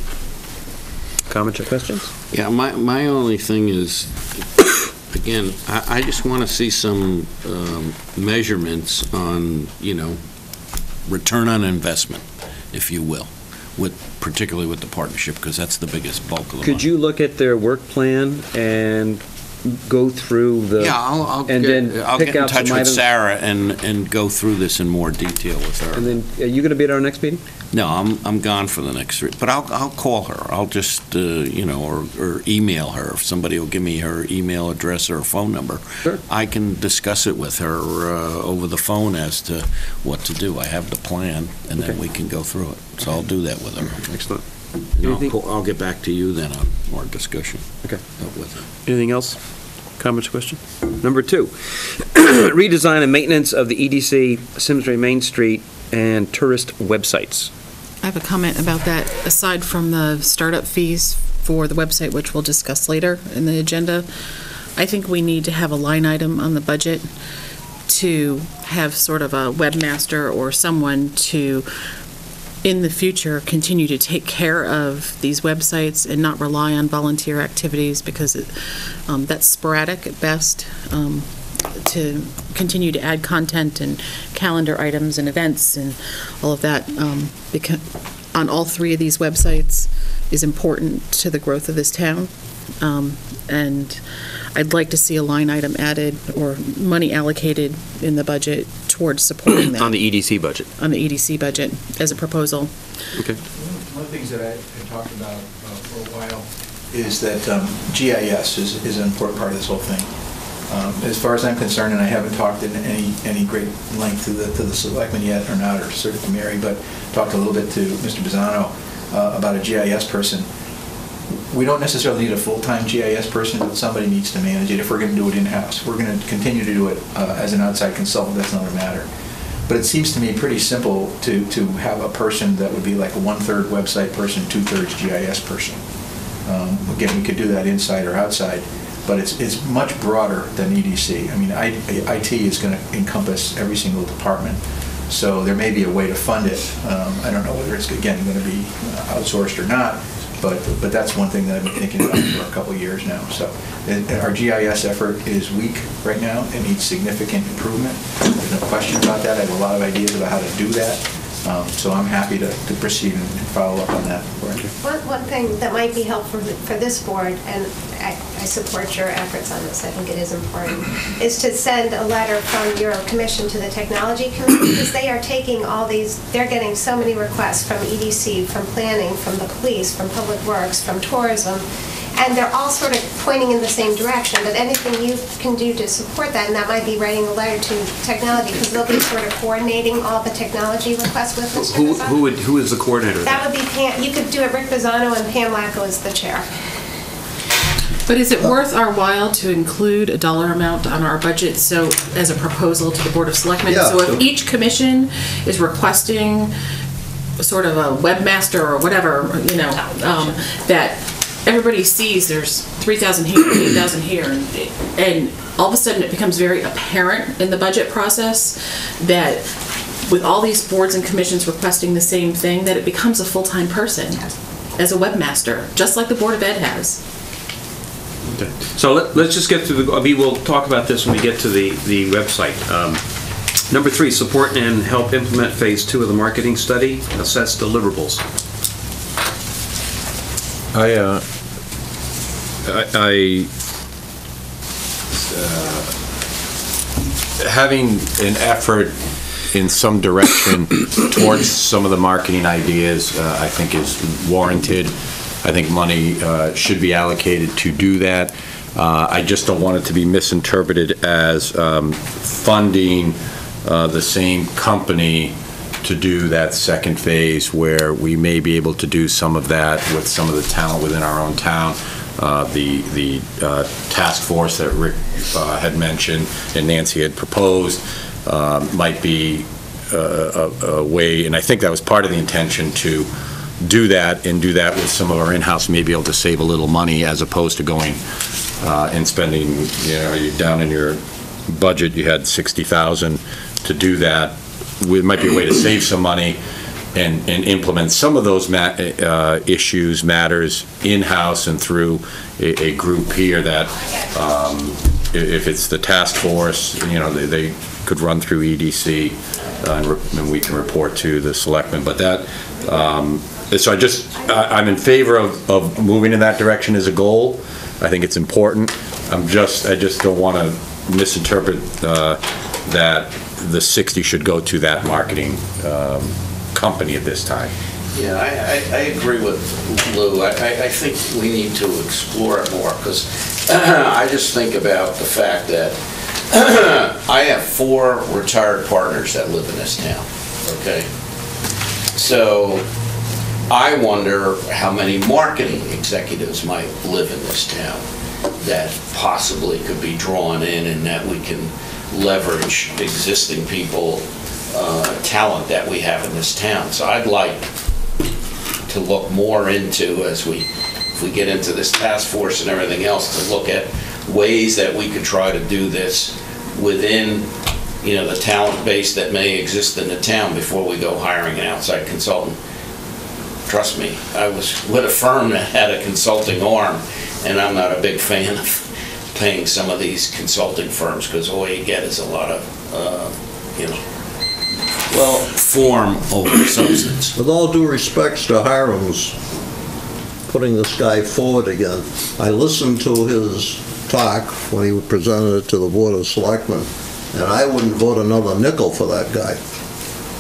Comments or questions? Yeah, my only thing is, again, I just want to see some measurements on, return on investment, if you will. particularly with the partnership, because that's the biggest bulk of the money. Could you look at their work plan and go through the... Yeah, I'll and then get pick in out touch some with items? Sarah and go through this in more detail with her. And then, are you going to be at our next meeting? No, I'm gone for the next 3, but I'll call her. I'll just, or email her. If somebody will give me her email address or her phone number, Sure. I can discuss it with her over the phone as to what to do. I have the plan, and then Okay. we can go through it. So I'll do that with her. Excellent. And Anything- I'll get back to you then on more discussion. Okay. With her. Anything else? Comments, question? Number 2, redesign and maintenance of the EDC, Simsbury Main Street, and tourist websites. I have a comment about that. Aside from the startup fees for the website, which we'll discuss later in the agenda, I think we need to have a line item on the budget to have sort of a webmaster or someone to, in the future, continue to take care of these websites and not rely on volunteer activities, because that's sporadic at best, to continue to add content and calendar items and events and all of that, because on all 3 of these websites is important to the growth of this town. And I'd like to see a line item added or money allocated in the budget towards supporting that. On the EDC budget. On the EDC budget as a proposal. Okay. One of the things that I had talked about for a while is that GIS is an important part of this whole thing. As far as I'm concerned, and I haven't talked in any great length to the selectmen yet, or not, or certainly to Mary, but talked a little bit to Mr. Bizzano about a GIS person. We don't necessarily need a full-time GIS person, but somebody needs to manage it if we're going to do it in-house. We're going to continue to do it as an outside consultant, that's another matter. But it seems to me pretty simple to have a person that would be like a 1/3 website person, 2/3 GIS person. Again, we could do that inside or outside, but it's much broader than EDC. I mean, IT is going to encompass every single department. So there may be a way to fund it. I don't know whether it's, again, going to be outsourced or not, but that's one thing that I've been thinking about for a couple of years now. So our GIS effort is weak right now. It needs significant improvement. There's no question about that. I have a lot of ideas about how to do that. So I'm happy to proceed and follow up on that. One thing that might be helpful for this board, and I support your efforts on this, I think it is important, is to send a letter from your commission to the technology committee, because they are taking all these, they're getting so many requests from EDC, from planning, from the police, from public works, from tourism, and they're all sort of pointing in the same direction, but anything you can do to support that, and that might be writing a letter to technology, because they'll be sort of coordinating all the technology requests with Mr. Bizzano. Who is the coordinator? That would be Pam, you could do it, Rick Bizzano, and Pam Lacko is the chair. But is it worth our while to include a dollar amount on our budget, so, as a proposal to the Board of Selectmen? Yeah. So if each commission is requesting sort of a webmaster or whatever, that everybody sees there's 3,000 here, 8,000 here, and all of a sudden it becomes very apparent in the budget process that with all these boards and commissions requesting the same thing, that it becomes a full-time person as a webmaster, just like the Board of Ed has. Okay. So let's just get to we'll talk about this when we get to the website. Number 3, support and help implement phase 2 of the marketing study, assess deliverables. Having an effort in some direction towards some of the marketing ideas, I think is warranted. I think money should be allocated to do that. I just don't want it to be misinterpreted as funding the same company to do that second phase, where we may be able to do some of that with some of the talent within our own town. The task force that Rick had mentioned and Nancy had proposed might be a way, and I think that was part of the intention, to do that and do that with some of our in-house, maybe able to save a little money, as opposed to going and spending, you down in your budget, you had $60,000 to do that. It might be a way to save some money and implement some of those matters in-house and through a group here that, if it's the task force, they could run through EDC and we can report to the selectmen. But that, So I'm in favor of moving in that direction as a goal. I think it's important. I just don't want to misinterpret that the 60 should go to that marketing company at this time. Yeah, I agree with Lou. I think we need to explore it more, because I just think about the fact that I have 4 retired partners that live in this town, okay? So I wonder how many marketing executives might live in this town that possibly could be drawn in, and that we can leverage existing people, talent that we have in this town. So I'd like to look more into, if we get into this task force and everything else, to look at ways that we could try to do this within, the talent base that may exist in the town before we go hiring an outside consultant. Trust me, I was with a firm that had a consulting arm, and I'm not a big fan of paying some of these consulting firms, because all you get is a lot of, form over substance. With all due respects to Hiram's putting this guy forward again, I listened to his talk when he presented it to the Board of Selectmen, and I wouldn't vote another nickel for that guy.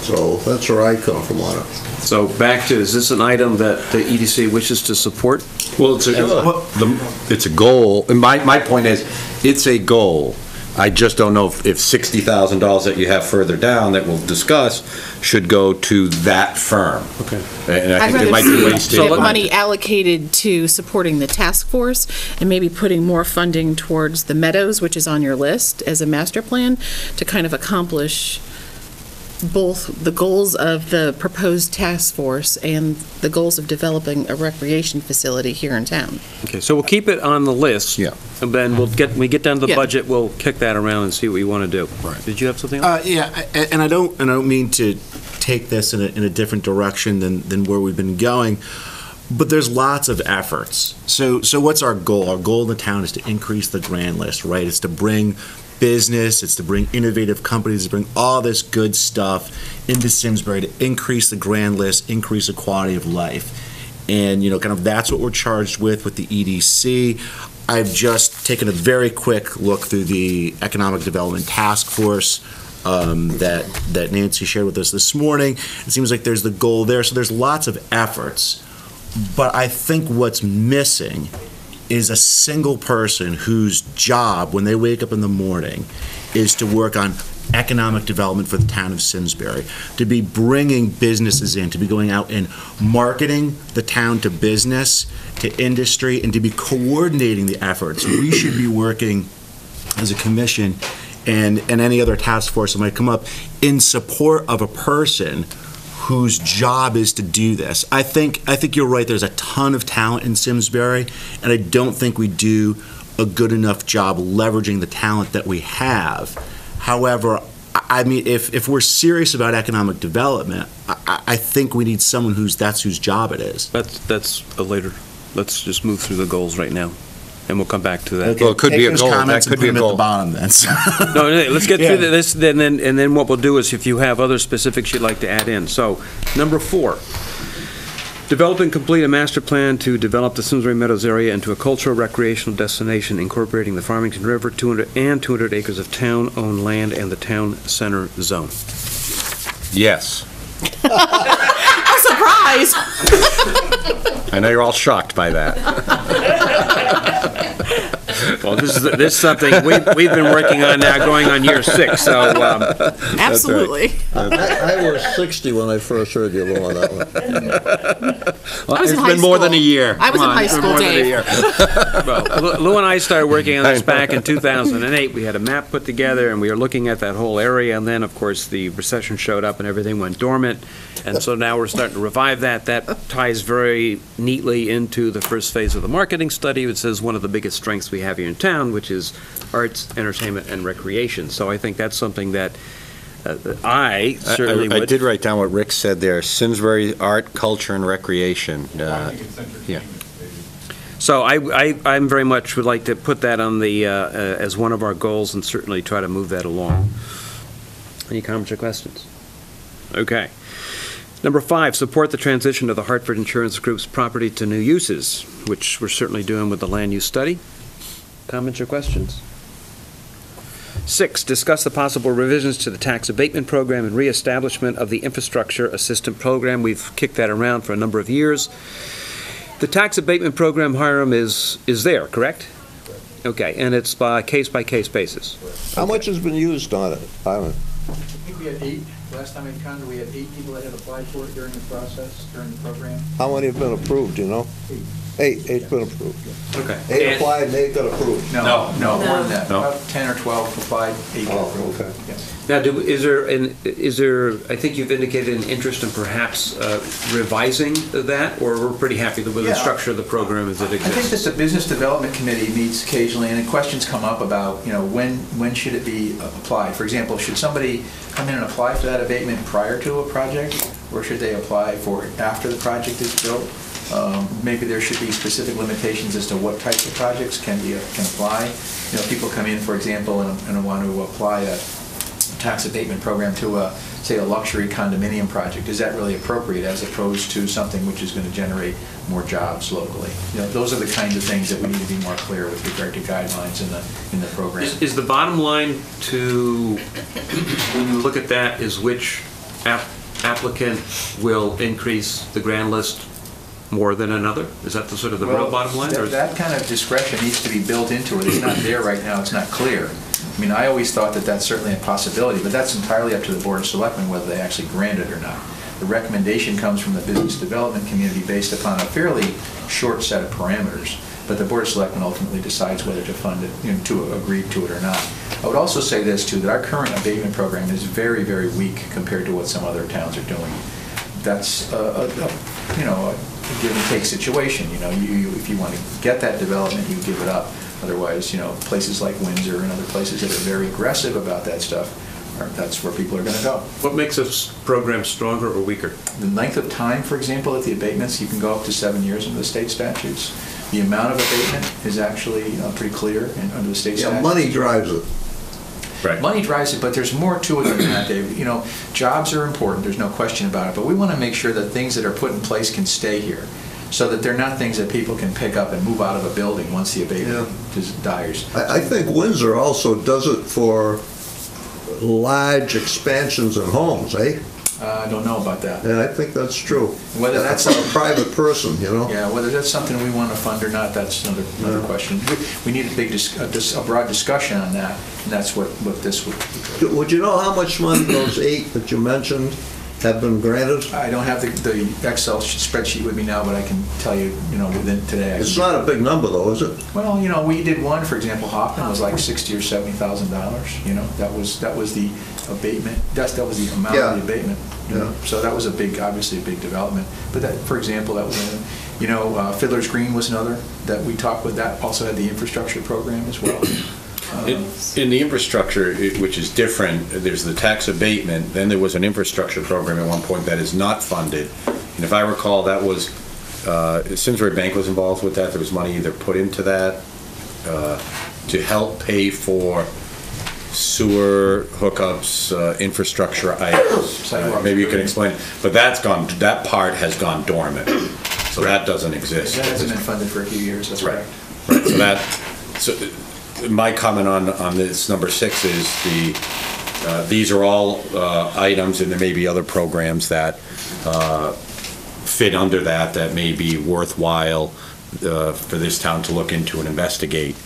So that's where I come from on it. So back to, is this an item that the EDC wishes to support? Well, it's a goal, and my point is, it's a goal. I just don't know if $60,000 that you have further down that we'll discuss should go to that firm. Okay. And I think there might be ways to get money allocated to supporting the task force, and maybe putting more funding towards the Meadows, which is on your list as a master plan, to kind of accomplish both the goals of the proposed task force and the goals of developing a recreation facility here in town. Okay, so we'll keep it on the list. Yeah. And then when we get down to the Yeah. budget, we'll kick that around and see what you want to do. Right. Did you have something else? Yeah, and I don't mean to take this in a different direction than where we've been going, but there's lots of efforts. So what's our goal? Our goal in the town is to increase the grand list, right? It's to bring business, it's to bring innovative companies, to bring all this good stuff into Simsbury, to increase the grand list, increase the quality of life. And, kind of that's what we're charged with the EDC. I've just taken a very quick look through the Economic Development Task Force that Nancy shared with us this morning. It seems like there's the goal there, so there's lots of efforts. But I think what's missing is a single person whose job, when they wake up in the morning, is to work on economic development for the town of Simsbury, to be bringing businesses in, to be going out and marketing the town to business, to industry, and to be coordinating the efforts. We should be working as a commission and any other task force that might come up in support of a person whose job is to do this. I think you're right. There's a ton of talent in Simsbury, and I don't think we do a good enough job leveraging the talent that we have. However, I mean, if we're serious about economic development, I think we need someone that's whose job it is. That's a later. Let's just move through the goals right now, and we'll come back to that. Okay, well, it could be a goal. That could be a goal. At the bottom, then. No, let's get through this, and then what we'll do is, if you have other specifics you'd like to add in. So, number 4, develop and complete a master plan to develop the Simsbury Meadows area into a cultural recreational destination, incorporating the Farmington River, 200 acres of town-owned land, and the town center zone. Yes. A surprise! I know you're all shocked by that. Well, this is something we've been working on now, going on year 6. So absolutely. I was 60 when I first heard you, Lou, on that one. Well, it's been more than a year. I was in high school, Dave. Well, Lou and I started working on this back in 2008. We had a map put together, and we were looking at that whole area. And then, of course, the recession showed up, and everything went dormant. And so now we're starting to revive that. That ties very neatly into the first phase of the marketing study, which says one of the biggest strengths we have here in town, which is arts, entertainment, and recreation. So I think that's something that I certainly would. I did write down what Rick said there, Simsbury art, culture, and recreation. Yeah. So I'm very much would like to put that on the as one of our goals, and certainly try to move that along. Any comments or questions? Okay. Number 5, support the transition of the Hartford Insurance Group's property to new uses, which we're certainly doing with the land use study. Comments or questions? 6, discuss the possible revisions to the tax abatement program and reestablishment of the infrastructure assistant program. We've kicked that around for a number of years. The tax abatement program, Hiram, is there, correct? Okay, and it's by case-by-case basis. How much has been used on it, Ivan? I think we had 8. Last time we counted, we had 8 people that had applied for it during the process, during the program. How many have been approved, you know? 8 been approved. Okay. 8 applied and 8 got approved. No, more than that. No. About 10 or 12 applied, 8 got approved. Okay. Yes. Now, is there, I think you've indicated an interest in perhaps revising that, or we're pretty happy with the Yeah. structure of the program as it I think exists? that the Business Development Committee meets occasionally, and questions come up about, when should it be applied? For example, should somebody come in and apply for that abatement prior to a project, or should they apply for it after the project is built? Maybe there should be specific limitations as to what types of projects can apply. People come in, for example, and want to apply a tax abatement program to say a luxury condominium project. Is that really appropriate as opposed to something which is going to generate more jobs locally? Those are the kinds of things that we need to be more clear with regard to guidelines in the program. Is the bottom line to, when you look at that, is which applicant will increase the grand list more than another? Is that the sort of the real bottom line? That kind of discretion needs to be built into it. It's not there right now. It's not clear. I mean, I always thought that that's certainly a possibility, but that's entirely up to the Board of Selectmen whether they actually grant it or not. The recommendation comes from the Business Development Community based upon a fairly short set of parameters, but the Board of Selectmen ultimately decides whether to fund it, to agree to it or not. I would also say this, too, that our current abatement program is very, very weak compared to what some other towns are doing. That's a give and take situation. If you want to get that development, you give it up. Otherwise, places like Windsor and other places that are very aggressive about that stuff, that's where people are going to go. What makes a program stronger or weaker? The length of time, for example, at the abatements, you can go up to 7 years under the state statutes. The amount of abatement is actually pretty clear under the state statutes. Yeah, money drives it. Right. Money drives it, but there's more to it than that, Dave. Jobs are important, there's no question about it, but we want to make sure that things that are put in place can stay here, so that they're not things that people can pick up and move out of a building once the abatement dies. I think Windsor also does it for large expansions in homes, eh? I don't know about that. Yeah, I think that's true. Whether that's a private person, Yeah, whether that's something we want to fund or not, that's another question. We need a broad discussion on that, and that's what this would. Would you know how much money those 8 that you mentioned have been granted? I don't have the Excel spreadsheet with me now, but I can tell you, within today. It's not a big number, though, is it? Well, we did one, for example, Hoffman was like $60,000 or $70,000. That was the abatement. That was the amount of the abatement. So that was obviously a big development. But that, for example, that was Fiddler's Green was another that we talked with. That also had the infrastructure program as well. In the infrastructure, which is different, there's the tax abatement, then there was an infrastructure program at one point that is not funded. And if I recall, that was, Simsbury Bank was involved with that. There was money either put into that to help pay for sewer hookups, infrastructure items. Maybe you can explain. But that part has gone dormant. So that doesn't exist. That hasn't been funded for a few years, that's right. Right. So my comment on this number 6 is these are all items, and there may be other programs that fit under that may be worthwhile for this town to look into and investigate.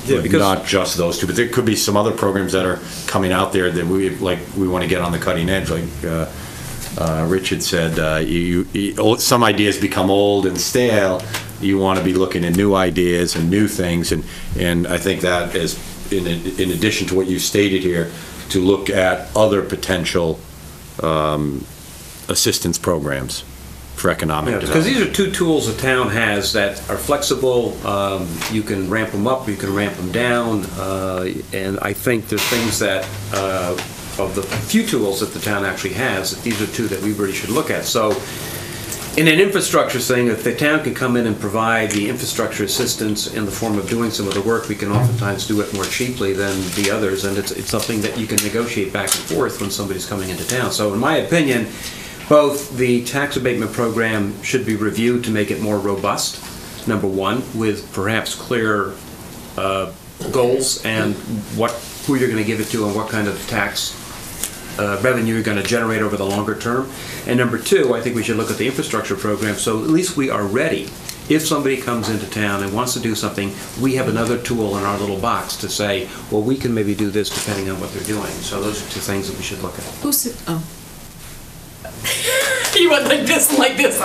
Because not just those 2, but there could be some other programs that are coming out there that we want to get on the cutting edge. Like Richard said, some ideas become old and stale. You want to be looking at new ideas and new things, and I think that is in addition to what you stated here, to look at other potential assistance programs for economic development. Because these are 2 tools the town has that are flexible. You can ramp them up, you can ramp them down, and I think there's things that, of the few tools that the town actually has, that these are 2 that we really should look at. So In an infrastructure thing, if the town can come in and provide the infrastructure assistance in the form of doing some of the work, we can oftentimes do it more cheaply than the others, and it's something that you can negotiate back and forth when somebody's coming into town. So in my opinion, both the tax abatement program should be reviewed to make it more robust, number one, with perhaps clear goals and who you're going to give it to and what kind of tax revenue you're going to generate over the longer term. And number two, I think we should look at the infrastructure program so at least we are ready. If somebody comes into town and wants to do something, we have another tool in our little box to say, well, we can maybe do this depending on what they're doing. So those are two things that we should look at. You went like this and like this.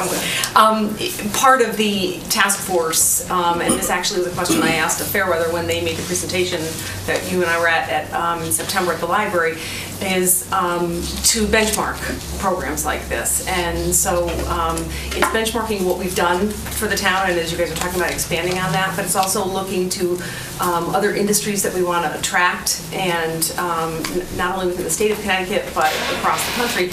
Part of the task force, and this actually was a question I asked of Fairweather when they made the presentation that you and I were at in September at the library, is to benchmark programs like this. And so it's benchmarking what we've done for the town, and as you guys are talking about expanding on that, but it's also looking to other industries that we want to attract, and not only within the state of Connecticut, but across the country.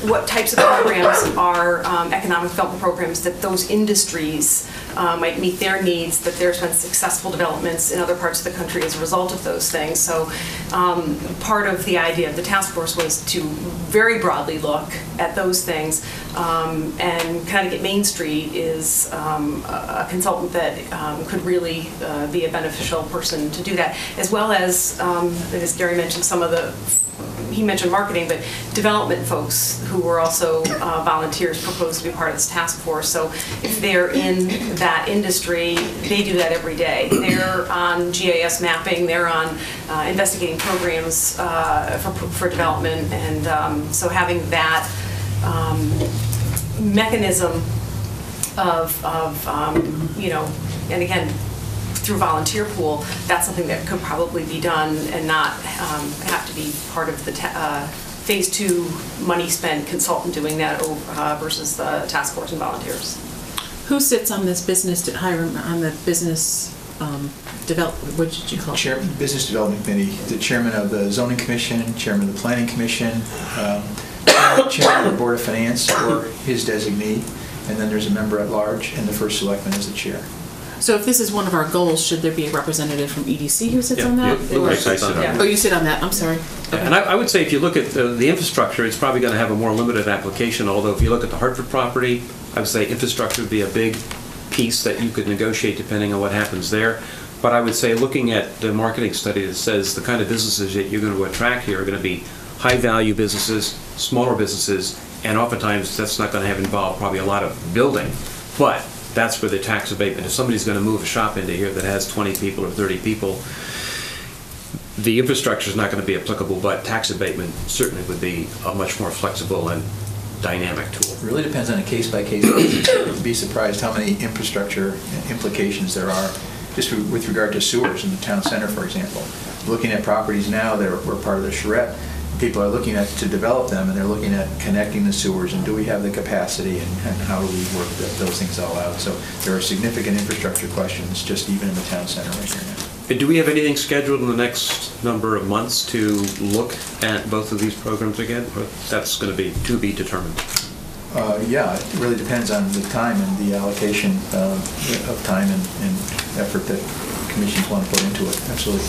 What types of programs are economic development programs that those industries might meet their needs, that there's been successful developments in other parts of the country as a result of those things. So part of the idea of the task force was to very broadly look at those things, and Connecticut Main Street is a consultant that could really be a beneficial person to do that, as well as Gary mentioned, he mentioned marketing, but development folks who were also volunteers proposed to be part of this task force. So if they're in that industry, they do that every day. They're on GIS mapping, they're on investigating programs for development, and so having that mechanism of and again, through volunteer pool, that's something that could probably be done and not have to be part of the phase 2 money spent consultant doing that versus the task force and volunteers. Who sits on this business development? What did you call it? Business Development Committee. The chairman of the Zoning Commission, chairman of the Planning Commission, chairman of the Board of Finance or his designee, and then there's a member at large, and the first selectman is the chair. So if this is one of our goals, should there be a representative from EDC who sits on that? Oh, you sit on that. I'm sorry. Okay. And I would say if you look at the infrastructure, it's probably going to have a more limited application, although if you look at the Hartford property, I would say infrastructure would be a big piece that you could negotiate depending on what happens there. But I would say looking at the marketing study that says the kind of businesses that you're going to attract here are going to be high-value businesses, smaller businesses, and oftentimes that's not going to have involved probably a lot of building. But that's where the tax abatement, if somebody's going to move a shop into here that has 20 people or 30 people, the infrastructure is not going to be applicable, but tax abatement certainly would be a much more flexible and dynamic tool. It really depends on a case-by-case basis. You'd be surprised how many infrastructure implications there are, just with regard to sewers in the town center, for example. Looking at properties now that were part of the charrette, people are looking at to develop them, and they're looking at connecting the sewers, and do we have the capacity, and how do we work those things all out? So there are significant infrastructure questions just even in the town center right here now. Do we have anything scheduled in the next number of months to look at both of these programs again, or that's going to be determined? Yeah, it really depends on the time and the allocation of time and effort that commissions want to put into it. Absolutely.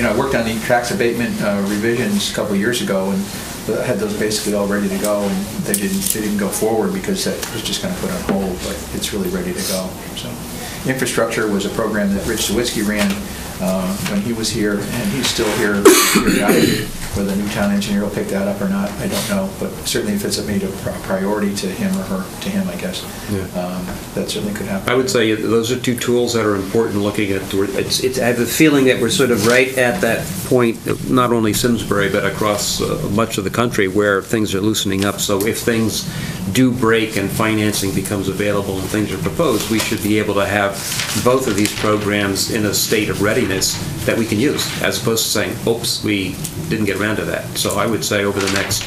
I worked on the tax abatement revisions a couple of years ago, and had those basically all ready to go, and they didn't go forward because that was just kind of put on hold. But it's really ready to go. So, infrastructure was a program that Rich Sawitsky ran when he was here, and he's still here. Whether the new town engineer will pick that up or not, I don't know. But certainly, if it's made a priority to him or her, to him, I guess, that certainly could happen. I would say those are two tools that are important. Looking at I have the feeling that we're sort of right at that point, not only Simsbury but across much of the country, where things are loosening up. So if things do break and financing becomes available and things are proposed, we should be able to have both of these programs in a state of readiness that we can use, as opposed to saying, oops, we didn't get around to that. So I would say over the next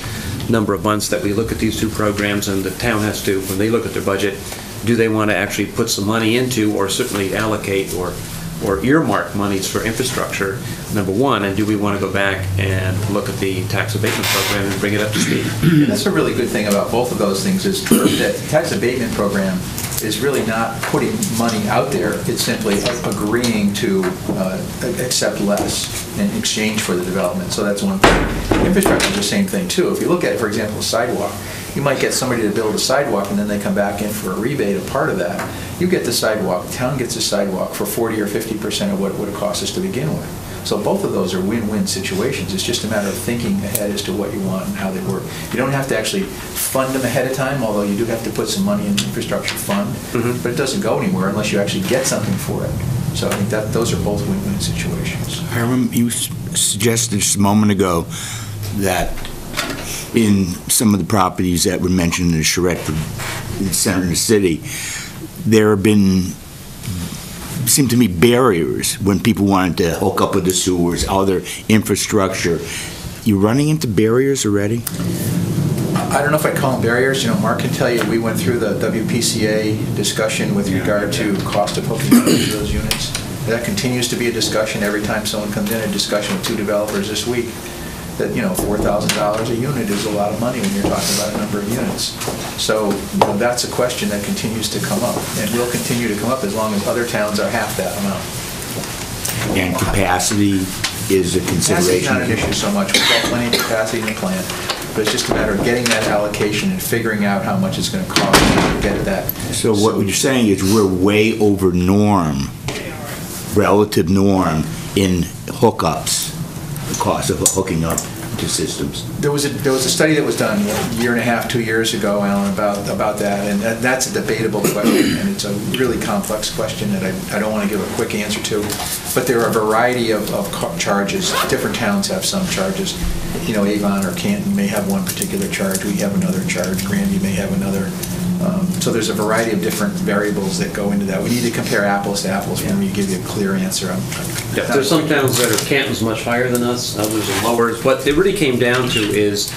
number of months that we look at these two programs, and the town has to, when they look at their budget, do they want to actually put some money into, or certainly allocate or or earmark monies for infrastructure, number one, and do we want to go back and look at the tax abatement program and bring it up to speed? And that's a really good thing about both of those things, is that tax abatement program is really not putting money out there. It's simply agreeing to accept less in exchange for the development. So that's one thing. Infrastructure is the same thing too. If you look at, for example, a sidewalk, you might get somebody to build a sidewalk and then they come back in for a rebate of part of that. You get the sidewalk, the town gets a sidewalk for 40 or 50% of what it would have cost us to begin with. So both of those are win-win situations. It's just a matter of thinking ahead as to what you want and how they work. You don't have to actually fund them ahead of time, although you do have to put some money in the infrastructure fund, but it doesn't go anywhere unless you actually get something for it. So I think that those are both win-win situations. Hiram, you suggested just a moment ago that in some of the properties that were mentioned in the charrette in the center of the city, there have been, seemed to me, barriers when people wanted to hook up with the sewers, other infrastructure. You running into barriers already? I don't know if I call them barriers. You know, Mark can tell you we went through the WPCA discussion with regard to cost of hooking up into those units. That continues to be a discussion every time someone comes in, a discussion with two developers this week. That, you know, $4,000 a unit is a lot of money when you're talking about a number of units. So, you know, that's a question that continues to come up and will continue to come up as long as other towns are half that amount. And capacity is a consideration. Capacity is not an issue so much. We've got plenty of capacity in the plant, but it's just a matter of getting that allocation and figuring out how much it's going to cost to get that. So what you're saying is we're way over norm, relative norm, in hookups, the cost of hooking up to systems. There was a study that was done a year and a half, 2 years ago, Alan, about that, and that's a debatable question, and it's a really complex question that I don't want to give a quick answer to. But there are a variety of charges. Different towns have some charges. You know, Avon or Canton may have one particular charge. We have another charge. Granby may have another. So there's a variety of different variables that go into that. We need to compare apples to apples when we give you a clear answer. Yeah, there's some towns that are, Canton's much higher than us, others are lower. What it really came down to is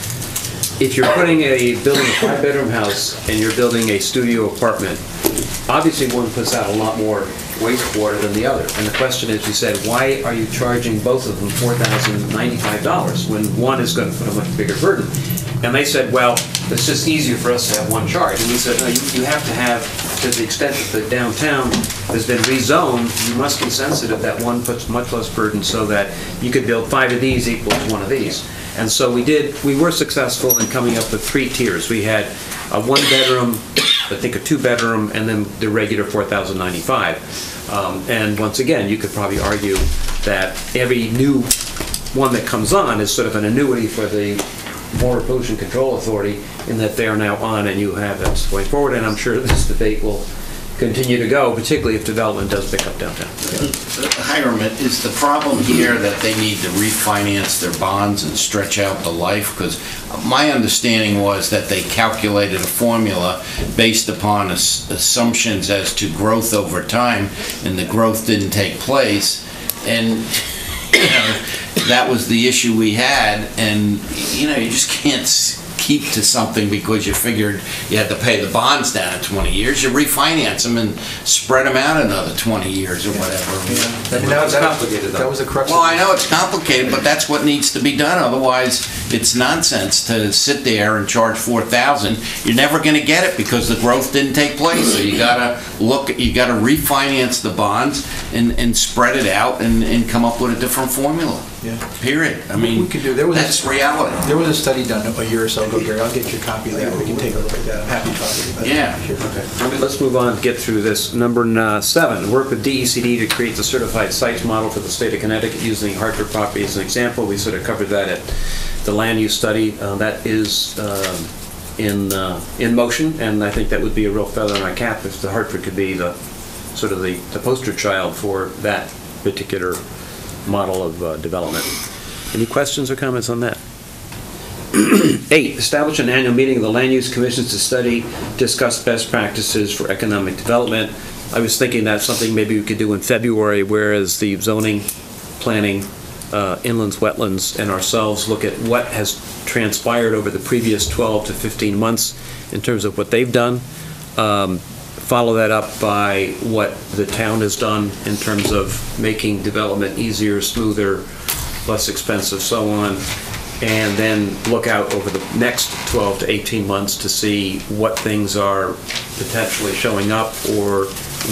if you're building a 5-bedroom house and you're building a studio apartment, obviously one puts out a lot more wastewater than the other. And the question is, we said, why are you charging both of them $4,095 when one is going to put a much bigger burden? And they said, well, it's just easier for us to have one charge. And we said, no, you have to have, to the extent that the downtown has been rezoned, you must be sensitive that one puts much less burden so that you could build 5 of these equals 1 of these. And so we were successful in coming up with 3 tiers. We had a 1-bedroom, I think a 2-bedroom, and then the regular $4,095. And once again, you could probably argue that every new one that comes on is sort of an annuity for the Water Pollution Control Authority in that they are now on and you have that going forward. And I'm sure this debate will continue to go, particularly if development does pick up downtown. Hiram, is the problem here that they need to refinance their bonds and stretch out the life? Because my understanding was that they calculated a formula based upon assumptions as to growth over time, and the growth didn't take place. And you know, that was the issue we had, and you know, you just can't keep to something because you figured you had to pay the bonds down in 20 years. You refinance them and spread them out another 20 years or whatever. Yeah. I mean, that was complicated. That was a crux. Well, I know it's complicated, but that's what needs to be done. Otherwise, it's nonsense to sit there and charge $4,000. You're never going to get it because the growth didn't take place. So you got to refinance the bonds and spread it out and come up with a different formula. Yeah. Period. I mean, we could do. That's reality. There was a study done a year or so ago, Gary. I'll get you a copy of that. We can take a look at that. I'm happy to talk to you about that. Yeah. Okay. Let's move on and get through this. Number 7, work with DECD to create the certified sites model for the state of Connecticut using Hartford property as an example. We sort of covered that at the land use study. That is in motion, and I think that would be a real feather in our cap if the Hartford could be the sort of the poster child for that particular model of development. Any questions or comments on that? 8, establish an annual meeting of the Land Use Commissions to study, discuss best practices for economic development. I was thinking that's something maybe we could do in February, whereas the zoning, planning, inlands, wetlands, and ourselves look at what has transpired over the previous 12 to 15 months in terms of what they've done. follow that up by what the town has done in terms of making development easier, smoother, less expensive, so on, and then look out over the next 12 to 18 months to see what things are potentially showing up or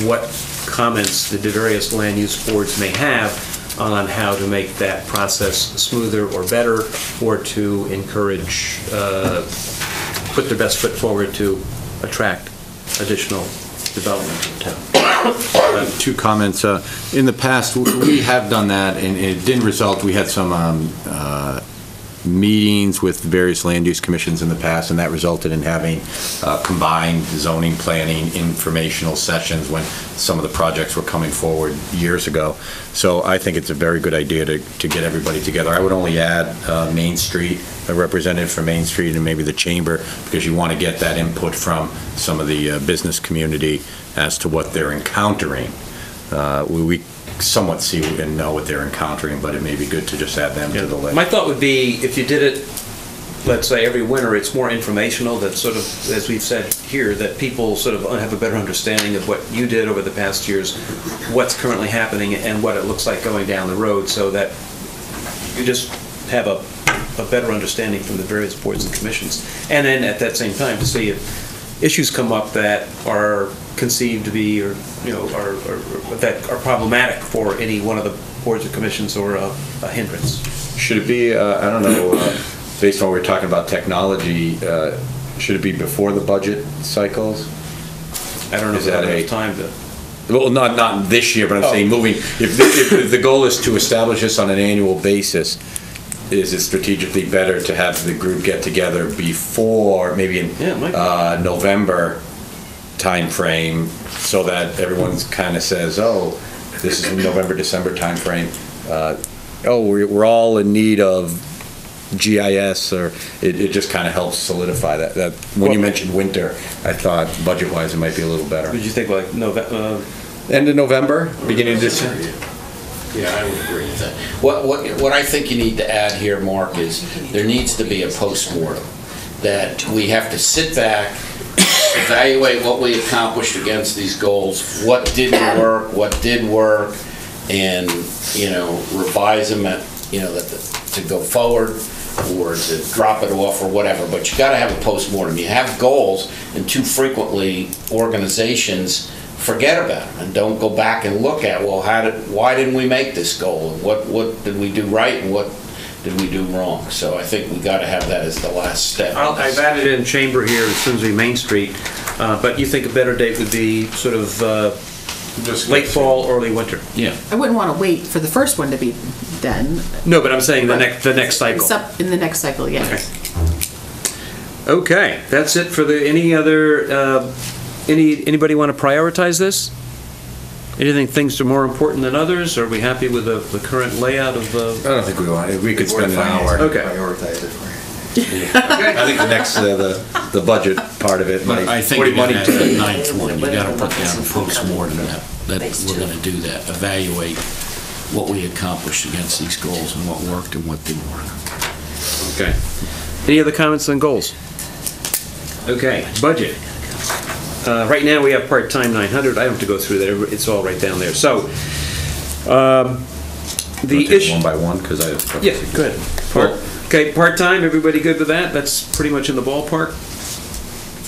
what comments the various land use boards may have on how to make that process smoother or better, or to encourage, put their best foot forward to attract additional development in town. Two comments. In the past, we have done that, and it didn't result. We had some meetings with various land use commissions in the past, and that resulted in having combined zoning planning informational sessions when some of the projects were coming forward years ago. So I think it's a very good idea to get everybody together. I would only add Main Street, a representative from Main Street, and maybe the Chamber, because you want to get that input from some of the business community as to what they're encountering. We somewhat see and know what they're encountering, but it may be good to just add them to the list. My thought would be, if you did it, let's say every winter, it's more informational, that sort of, as we've said here, that people sort of have a better understanding of what you did over the past years, what's currently happening, and what it looks like going down the road, so that you just have a better understanding from the various boards and commissions. And then at that same time, to see if issues come up that are conceived to be, or are that are problematic for any one of the boards or commissions, or a hindrance. Should it be, I don't know, based on what we're talking about technology, should it be before the budget cycles? I don't know if that enough time to. Well, not this year, but I'm saying moving. If the goal is to establish this on an annual basis, is it strategically better to have the group get together before, maybe in November time frame, so that everyone's kind of says, oh, this is November, December time frame. We're all in need of GIS, or it just kind of helps solidify that. When you mentioned winter, I thought budget-wise it might be a little better. Did you think like end of November, beginning of December? Yeah, I would agree with that. What I think you need to add here, Mark, is there needs to be a post-mortem, that we have to sit back, evaluate what we accomplished against these goals, what didn't work, what did work, and, revise them at, to go forward or to drop it off or whatever. But you got to have a post-mortem. You have goals, and too frequently organizations forget about them and don't go back and look at, well, why didn't we make this goal? And what did we do right and what did we do wrong? So I think we got to have that as the last step. I've added in Chamber here at Simsbury Main Street, but you think a better date would be sort of late fall, early winter? Yeah. I wouldn't want to wait for the first one to be done. No, but I'm saying the next cycle. In the next cycle, yes. Okay, that's it for any other. Anybody want to prioritize this? Things are more important than others? Are we happy with the current layout of the? I don't think we want. We could spend an hour. Okay. Prioritize it for you. I think the next the budget part of it. But I think money that's the ninth one. You got to put down a post-mortem that we're going to do that. Evaluate what we accomplished against these goals and what worked and what didn't work. Okay. Any other comments on goals? Okay. Budget. Right now we have part-time 900. I don't have to go through that. It's all right down there. So, the issue. One by one, because I. Yeah, go ahead. Okay, part-time. Everybody good with that? That's pretty much in the ballpark.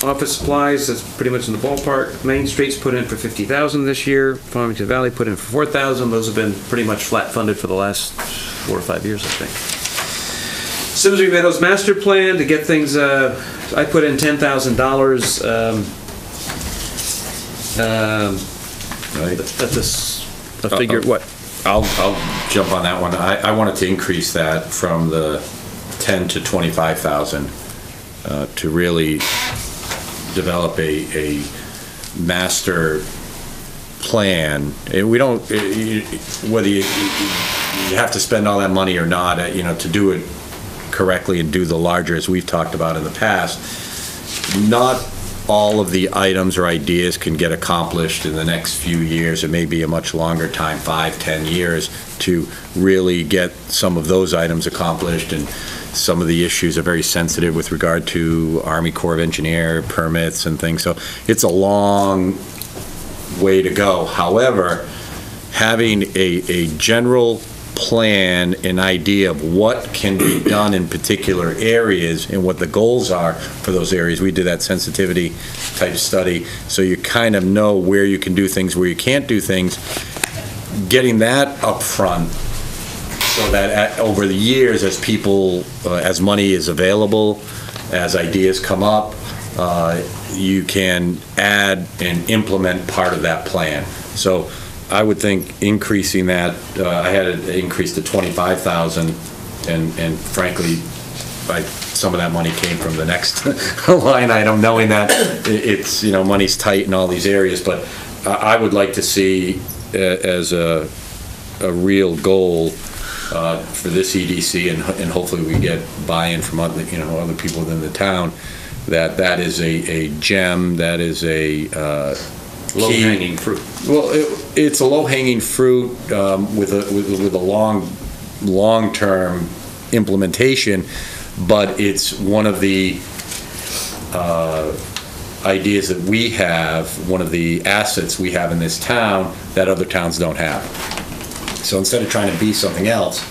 Office supplies. That's pretty much in the ballpark. Main Street's put in for $50,000 this year. Farmington Valley put in for $4,000. Those have been pretty much flat funded for the last 4 or 5 years, I think. Simsbury Meadows master plan to get things. I put in $10,000. That's a figure. What? I'll jump on that one. I wanted to increase that from the 10 to 25,000 to really develop a master plan. And we don't, whether you have to spend all that money or not, to do it correctly and do the larger, as we've talked about in the past. Not all of the items or ideas can get accomplished in the next few years. It may be a much longer time, 5-10 years, to really get some of those items accomplished. And some of the issues are very sensitive with regard to Army Corps of Engineer permits and things. So it's a long way to go. However, having a general plan, an idea of what can be done in particular areas and what the goals are for those areas. We did that sensitivity type study, so you kind of know where you can do things, where you can't do things. Getting that up front so that over the years, as people, as money is available, as ideas come up, you can add and implement part of that plan. So I would think increasing that, I had it increased to 25,000, and frankly, some of that money came from the next line item, knowing that it's, money's tight in all these areas, but I would like to see as a real goal for this EDC, and hopefully we get buy-in from other, other people within the town, that is a gem, that is a low-hanging fruit. Well, it's a low-hanging fruit with a long-term implementation, but it's one of the ideas that we have, one of the assets we have in this town that other towns don't have. So instead of trying to be something else,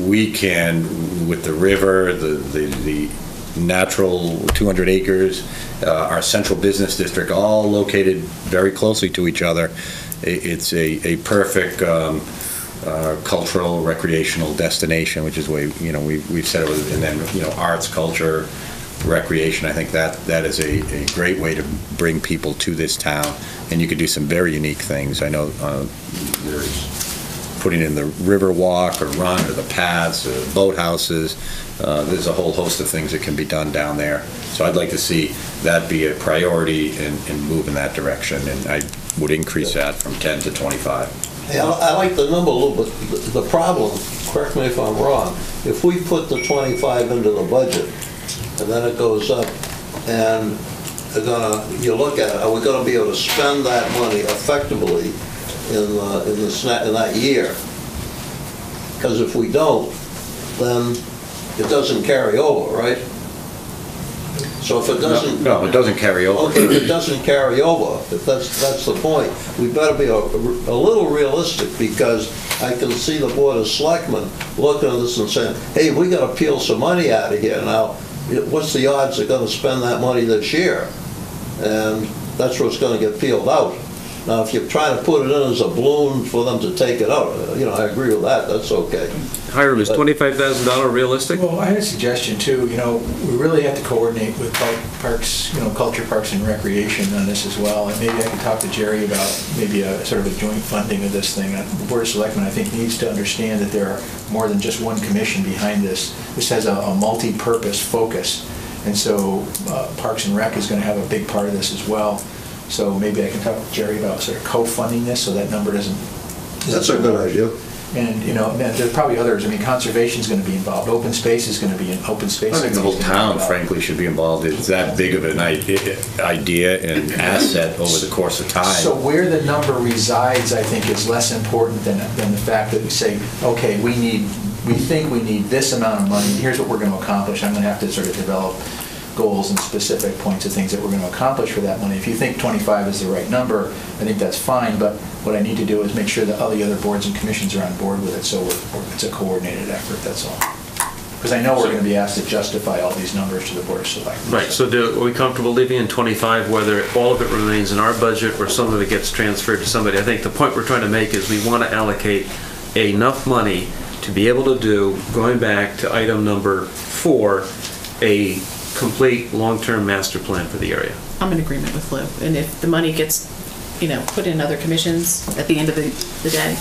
we can, with the river, the natural 200 acres, our central business district, all located very closely to each other. It's a perfect cultural, recreational destination, which is the way, we've said it was, and then, arts, culture, recreation. I think that is a great way to bring people to this town, and you could do some very unique things. I know there's putting in the river walk or run or the paths, boathouses. There's a whole host of things that can be done down there. So I'd like to see that be a priority and move in that direction, and I would increase that from 10 to 25. Yeah, I like the number a little bit. The problem, correct me if I'm wrong, if we put the 25 into the budget and then it goes up, and you look at it, are we going to be able to spend that money effectively in that year? Because if we don't, then it doesn't carry over, right? So if it doesn't... No, it doesn't carry over. Okay, if it doesn't carry over, if that's the point, we better be a little realistic, because I can see the Board of Selectmen looking at this and saying, hey, we got to peel some money out of here now. What's the odds they're going to spend that money this year? And that's what's going to get peeled out. Now, if you're trying to put it in as a balloon for them to take it out, I agree with that, that's okay. Hiram, is $25,000 realistic? Well, I had a suggestion too, we really have to coordinate with parks, culture, parks and recreation on this as well. And maybe I can talk to Jerry about maybe a sort of a joint funding of this thing. The Board of Selectmen, I think, needs to understand that there are more than just one commission behind this. This has a multi-purpose focus. And so Parks and Rec is going to have a big part of this as well. So maybe I can talk to Jerry about sort of co-funding this so that number doesn't... That's a good idea. And, there's probably others. Conservation is going to be involved. Open space is going to be in open space. I think the whole town, frankly, should be involved. It's that big of an idea and asset over the course of time. So where the number resides, I think, is less important than the fact that we say, okay, we think we need this amount of money. Here's what we're going to accomplish. I'm going to have to sort of develop goals and specific points of things that we're going to accomplish for that money. If you think 25 is the right number, I think that's fine, but what I need to do is make sure that all the other boards and commissions are on board with it, so it's a coordinated effort, that's all. Because I know we're going to be asked to justify all these numbers to the Board of Selectmen. Right, so are we comfortable leaving in 25, whether all of it remains in our budget or some of it gets transferred to somebody? I think the point we're trying to make is we want to allocate enough money to be able to do, going back to item number 4, a complete long-term master plan for the area. I'm in agreement with Lou, and if the money gets, put in other commissions at the end of the day,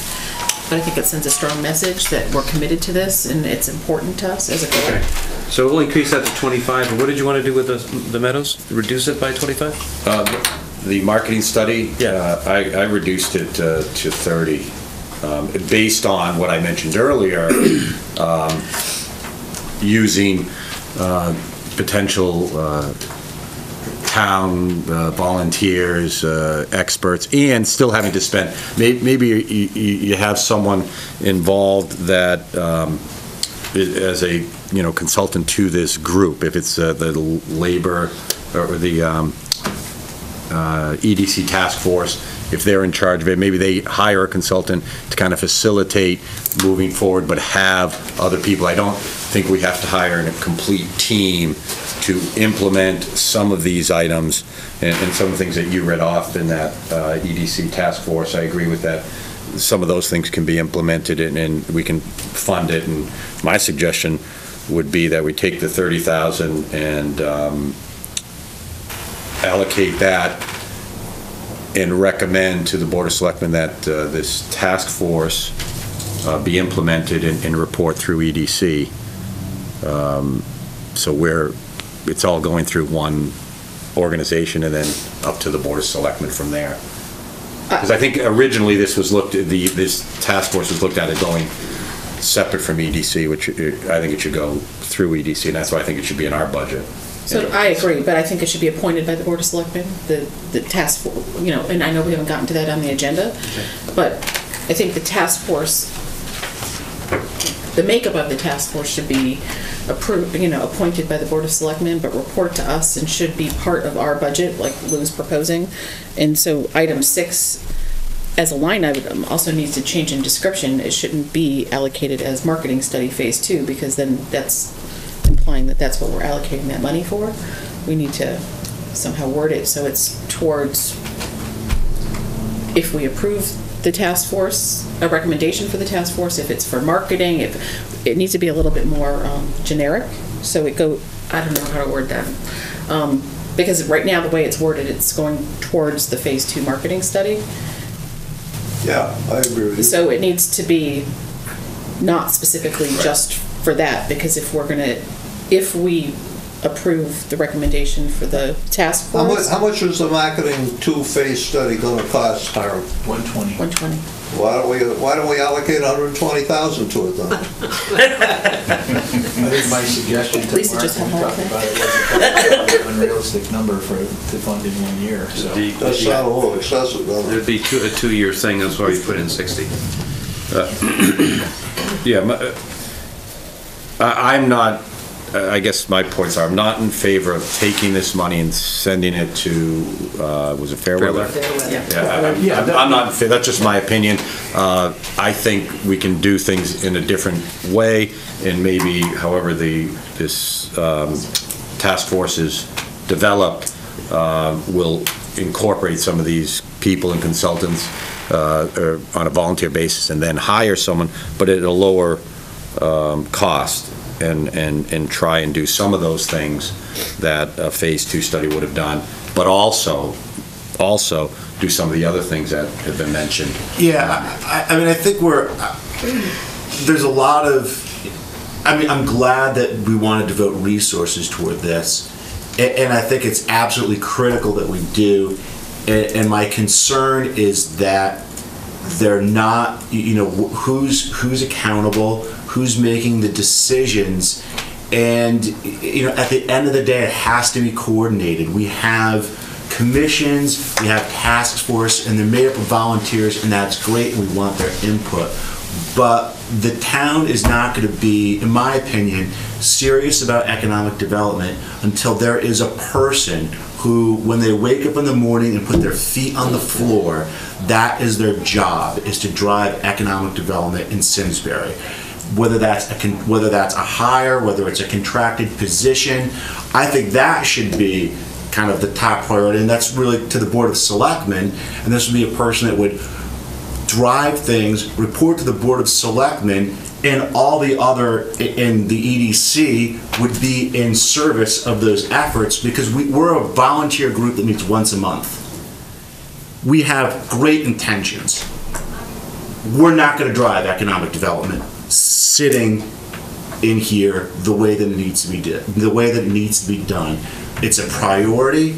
but I think it sends a strong message that we're committed to this and it's important to us as a goal. Okay. So we'll increase that to 25. And what did you want to do with the meadows? Reduce it by 25? The marketing study, I reduced it to 30, based on what I mentioned earlier, using potential town volunteers, experts, and still having to spend. Maybe you have someone involved that as a consultant to this group. If it's the labor or the EDC task force, if they're in charge of it, maybe they hire a consultant to kind of facilitate moving forward, but have other people. I don't think we have to hire a complete team to implement some of these items and some of the things that you read off in that EDC task force. I agree with that. Some of those things can be implemented and we can fund it. And my suggestion would be that we take the 30,000 and allocate that and recommend to the Board of Selectmen that this task force be implemented and report through EDC. So it's all going through one organization and then up to the Board of Selectmen from there. Because I think originally this task force was looked at as going separate from EDC, which I think it should go through EDC, and that's why I think it should be in our budget. So I agree, but I think it should be appointed by the Board of Selectmen, the task force, and I know we haven't gotten to that on the agenda, but I think the task force, the makeup of the task force should be appointed by the Board of Selectmen, but report to us and should be part of our budget, like Lou's proposing. And so item 6 as a line item also needs to change in description. It shouldn't be allocated as marketing study phase 2, because then that's implying that that's what we're allocating that money for. We need to somehow word it so it's towards, if we approve the task force, a recommendation for the task force, if it's for marketing, if it needs to be a little bit more generic, so I don't know how to word that. Because right now the way it's worded, it's going towards the phase 2 marketing study. Yeah, I agree with you. So it needs to be not specifically just for that, because if we approve the recommendation for the task force. How much is the marketing 2-phase study going to cost, Hiram? 120. 120. Why don't we allocate 120,000 to it then? I think my suggestion to Lisa Mark just when we had talked about it was an unrealistic number to fund in 1 year. So that sounds a little excessive, doesn't it? It'd be a 2-year thing, that's why you put in 60. I'm not, I guess my points are, I'm not in favor of taking this money and sending it to, was it Fairweather? I'm not in favor, that's just my opinion. I think we can do things in a different way, and maybe however this task force is developed will incorporate some of these people and consultants on a volunteer basis and then hire someone, but at a lower cost, and try and do some of those things that a phase 2 study would have done, but also do some of the other things that have been mentioned. Yeah, I mean, I think there's a lot of, I'm glad that we want to devote resources toward this, and I think it's absolutely critical that we do, and my concern is that they're not, who's accountable, who's making the decisions, and at the end of the day it has to be coordinated. We have commissions, we have task force, and they're made up of volunteers, and that's great, and we want their input, but the town is not going to be, in my opinion, serious about economic development until there is a person who, when they wake up in the morning and put their feet on the floor, that is their job, is to drive economic development in Simsbury. Whether that's a hire, whether it's a contracted position, I think that should be kind of the top priority, and that's really to the Board of Selectmen, and this would be a person that would drive things, report to the Board of Selectmen, and all the other in the EDC would be in service of those efforts, because we're a volunteer group that meets once a month. We have great intentions. We're not going to drive economic development sitting in here the way that it needs to be done. It's a priority.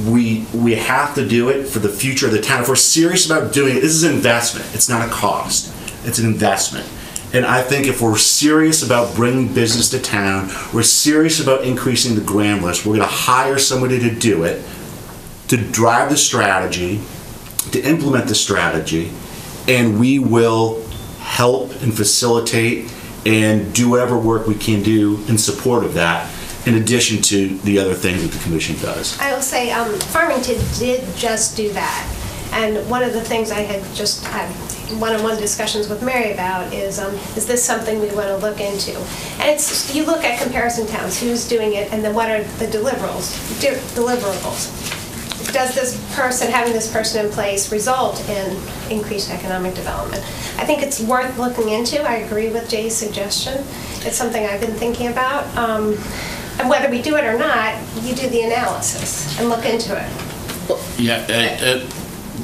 We have to do it for the future of the town. If we're serious about doing it, this is an investment. It's not a cost. It's an investment. And I think if we're serious about bringing business to town, we're serious about increasing the grand list, we're going to hire somebody to do it, to drive the strategy, to implement the strategy, and we will help and facilitate and do whatever work we can do in support of that, in addition to the other things that the commission does. I will say Farmington did just do that. And one of the things I had just had one-on-one discussions with Mary about is this something we want to look into? And it's, you look at comparison towns, who's doing it, and then what are the deliverables? Does this person, having this person in place, result in increased economic development? I think it's worth looking into. I agree with Jay's suggestion. It's something I've been thinking about. And whether we do it or not, you do the analysis and look into it. Yeah,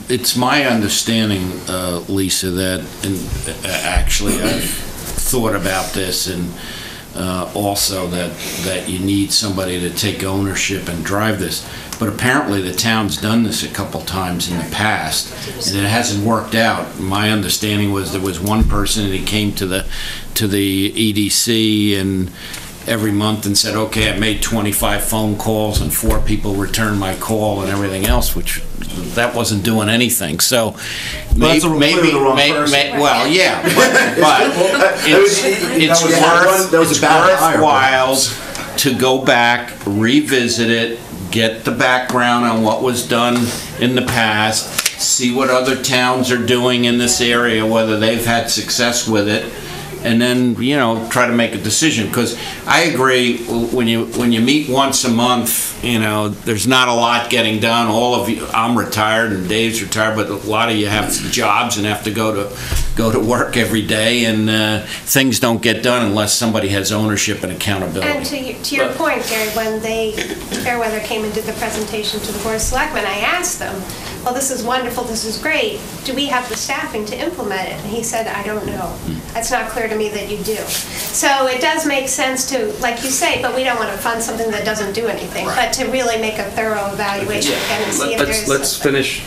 it's my understanding, Lisa, that, and actually I've thought about this, and also that you need somebody to take ownership and drive this. But apparently the town's done this a couple times in the past, and it hasn't worked out. My understanding was there was one person, and he came to the EDC and every month and said, okay, I made 25 phone calls and 4 people returned my call and everything else, which that wasn't doing anything. So maybe well, yeah, but it's worthwhile to go back, revisit it, get the background on what was done in the past, see what other towns are doing in this area, whether they've had success with it, and then, you know, try to make a decision. Because I agree, when you meet once a month, you know, there's not a lot getting done. All of you, I'm retired and Dave's retired, but a lot of you have jobs and have to go to work every day, and things don't get done unless somebody has ownership and accountability. And to your point, Gary, when Fairweather came and did the presentation to the Board of Selectmen, I asked them, well, this is wonderful, this is great. Do we have the staffing to implement it? And he said, I don't know. It's not clear to me that you do. So it does make sense to, like you say, but we don't want to fund something that doesn't do anything, right. But to really make a thorough evaluation again and see if there's... Let's finish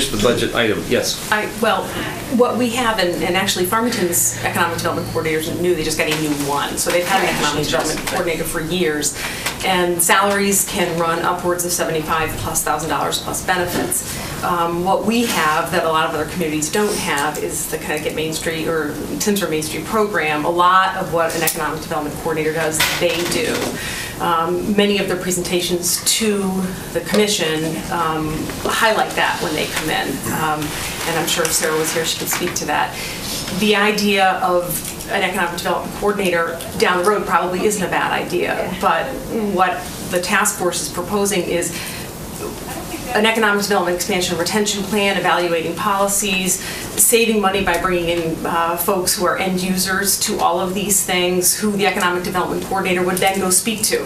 the budget item. Yes. Well, what we have, and actually Farmington's economic development coordinators are new, they just got a new one. So they've had an economic development coordinator for years. And salaries can run upwards of $75,000+ plus benefits. What we have that a lot of other communities don't have is the Connecticut Main Street or Simsbury Main Street program. A lot of what an economic development coordinator does, they do. Many of their presentations to the commission highlight that when they come in. And I'm sure if Sarah was here, she could speak to that. The idea of an economic development coordinator down the road probably isn't a bad idea, but what the task force is proposing is an economic development expansion retention plan, evaluating policies, saving money by bringing in folks who are end users to all of these things, who the economic development coordinator would then go speak to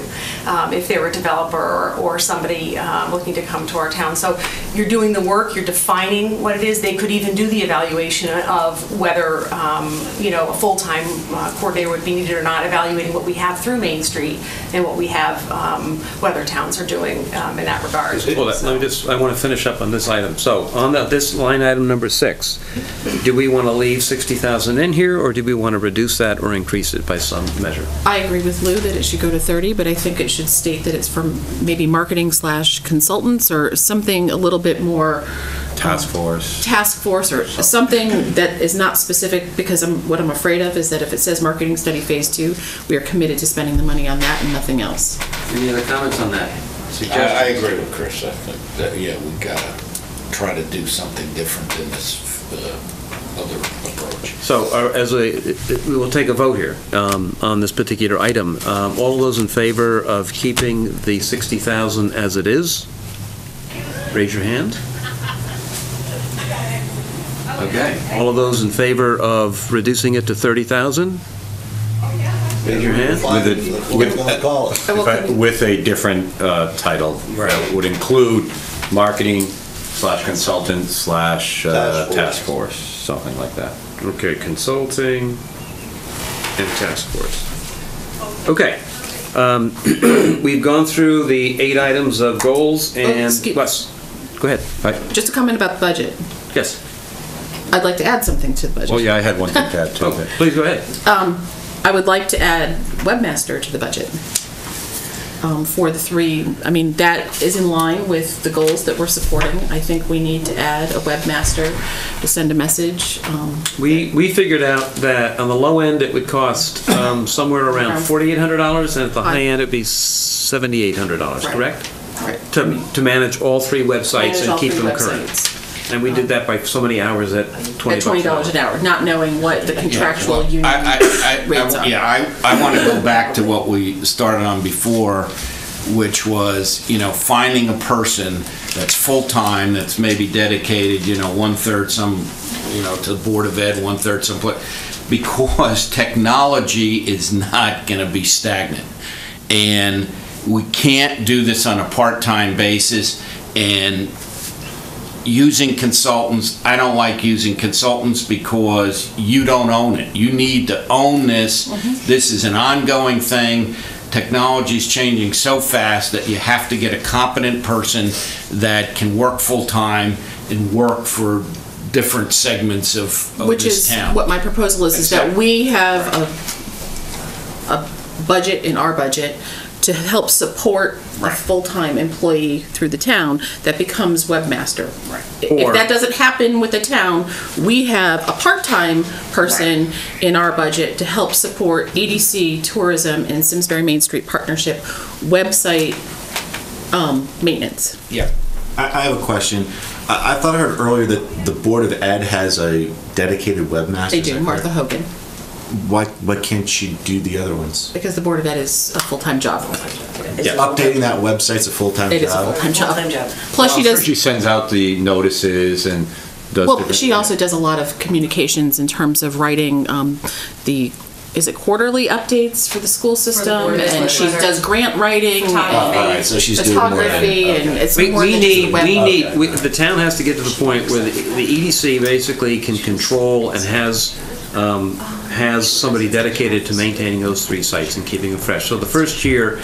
if they were a developer or somebody looking to come to our town. So you're doing the work, you're defining what it is. They could even do the evaluation of whether a full-time coordinator would be needed or not, evaluating what we have through Main Street and what we have, what other towns are doing in that regard. Well, I want to finish up on this item. So on this line item number 6, do we want to leave 60,000 in here, or do we want to reduce that or increase it by some measure? I agree with Lou that it should go to 30, but I think it should state that it's from maybe marketing/consultants or something a little bit more task force or something that is not specific, because what I'm afraid of is that if it says marketing study phase 2, we are committed to spending the money on that and nothing else. Any other comments on that? I agree with Chris. I think that, yeah, we gotta try to do something different than this other approach. So we will take a vote here on this particular item. All those in favor of keeping the 60,000 as it is, raise your hand. Okay. All of those in favor of reducing it to 30,000? Raise your hand. With a different title that would include marketing/consultant/task force, something like that. Okay, consulting and task force. Okay. We've gone through the 8 items of goals and... Go ahead. Just a comment about the budget. Yes. I'd like to add something to the budget. Oh, yeah, I had one thing to add too. Please go ahead. I would like to add webmaster to the budget for the 3. I mean, that is in line with the goals that we're supporting. I think we need to add a webmaster to send a message. We figured out that on the low end it would cost somewhere around $4,800, and at the high end it'd be $7,800, correct? Right. To manage all 3 websites and keep them current. And we did that by so many hours at $20 At $20 an hour, not knowing what the contractual union rates are. I want to go back to what we started on before, which was, finding a person that's full-time, that's maybe dedicated, 1/3 to the Board of Ed, 1/3 someplace, because technology is not going to be stagnant. And we can't do this on a part-time basis, and using consultants, I don't like using consultants because you don't own it. You need to own this. This is an ongoing thing. Technology's changing so fast that you have to get a competent person that can work full-time and work for different segments of Which this is town. what my proposal is that we have a budget in our budget to help support a full-time employee through the town that becomes webmaster. If that doesn't happen with the town, we have a part-time person in our budget to help support EDC, tourism, and Simsbury Main Street Partnership website maintenance. Yeah. I have a question. I thought I heard earlier that the Board of Ed has a dedicated webmaster. They do, Martha Hogan. Why can't she do the other ones? Because the Board of Ed is a full-time job. Yeah. Updating that website's a full-time job? It is a full-time job. Full-time job. Plus she does... She sends out the notices and does... Well, she also does a lot of communications in terms of writing is it quarterly updates for the school system? board, And she does grant writing. All right, so she's doing more than photography, and it's more We than just the web. the town has to get to the point where the EDC basically can control and has somebody dedicated to maintaining those 3 sites and keeping them fresh. So the first year,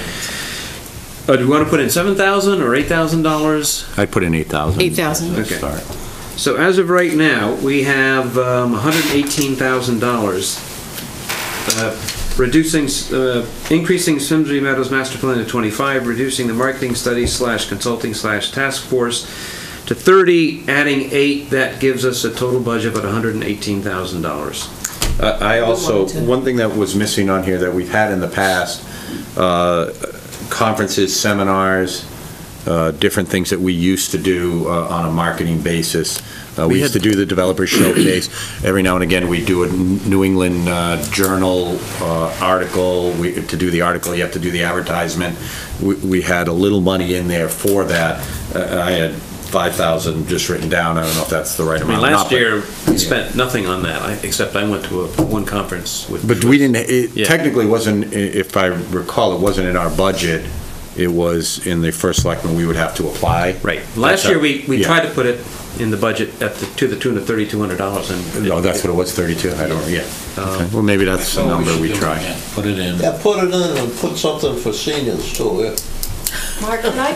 do we want to put in $7,000 or $8,000? I'd put in 8,000. 8,000. Okay. So as of right now, we have $118,000. Increasing Simsbury Meadows Master Plan to 25, reducing the marketing study / consulting / task force to 30, adding 8, that gives us a total budget of $118,000. I also, one thing that was missing on here that we've had in the past, conferences, seminars, different things that we used to do on a marketing basis. We used to do the developer showcase. Every now and again, we do a New England Journal article. To do the article, you have to do the advertisement. We had a little money in there for that. I had 5,000 just written down. I don't know if that's the right amount. Last year, we spent nothing on that, except I went to one conference with... But we didn't, technically wasn't, if I recall, it wasn't in our budget. It was in the first selectment we would have to apply. Right. Last year, we tried to put it in the budget to the tune of $3,200. Oh, that's what it was, 32? I don't, okay. Well, maybe that's the number we try. Put it in. Yeah, put it in and put something for seniors too, yeah. Mark, can I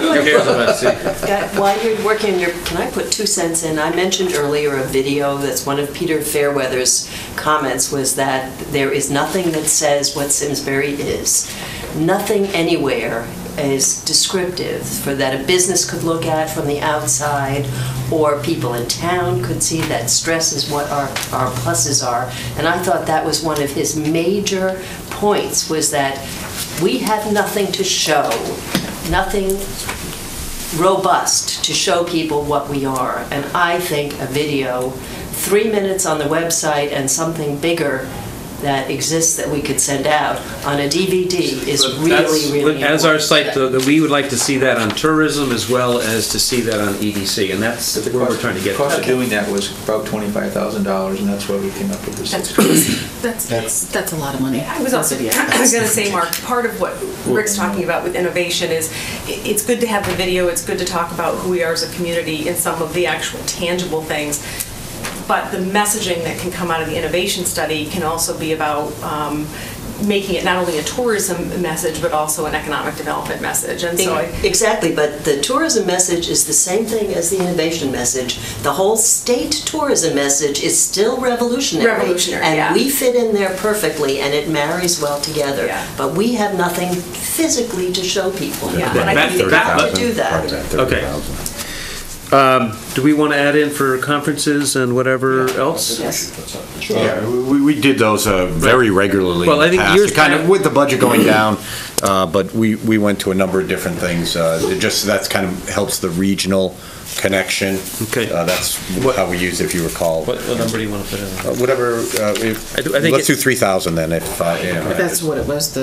while you're working, can I put 2 cents in? I mentioned earlier a video that's one of Peter Fairweather's comments was that there is nothing that says what Simsbury is. Nothing anywhere is descriptive for that a business could look at from the outside or people in town could see that stresses what our pluses are. And I thought that was one of his major points was that we have nothing to show, nothing robust to show people what we are. And I think a video, 3 minutes on the website and something bigger that exists that we could send out on a DVD is really important. As our site, we would like to see that on tourism as well as to see that on EDC, and that's where we're trying to get. The cost of doing that was about $25,000, and that's why we came up with this. That's a lot of money. I was going to say, Mark, part of what Rick's talking about with innovation is it's good to have the video, it's good to talk about who we are as a community and some of the actual tangible things. But the messaging that can come out of the innovation study can also be about making it not only a tourism message, but also an economic development message. And so exactly, but the tourism message is the same thing as the innovation message. The whole state tourism message is still revolutionary. And we fit in there perfectly, and it marries well together. Yeah. But we have nothing physically to show people. Yeah. And I think you've got to do that. Okay. Do we want to add in for conferences and whatever else? Yes. Sure. Yeah, we did those very regularly. Well, I think years kind of with the budget going down, but we went to a number of different things. That's kind of helps the regional connection. Okay. That's how we use it, if you recall. What number do you want to put in? Whatever, I think let's do 3,000 then, if, That's what it was,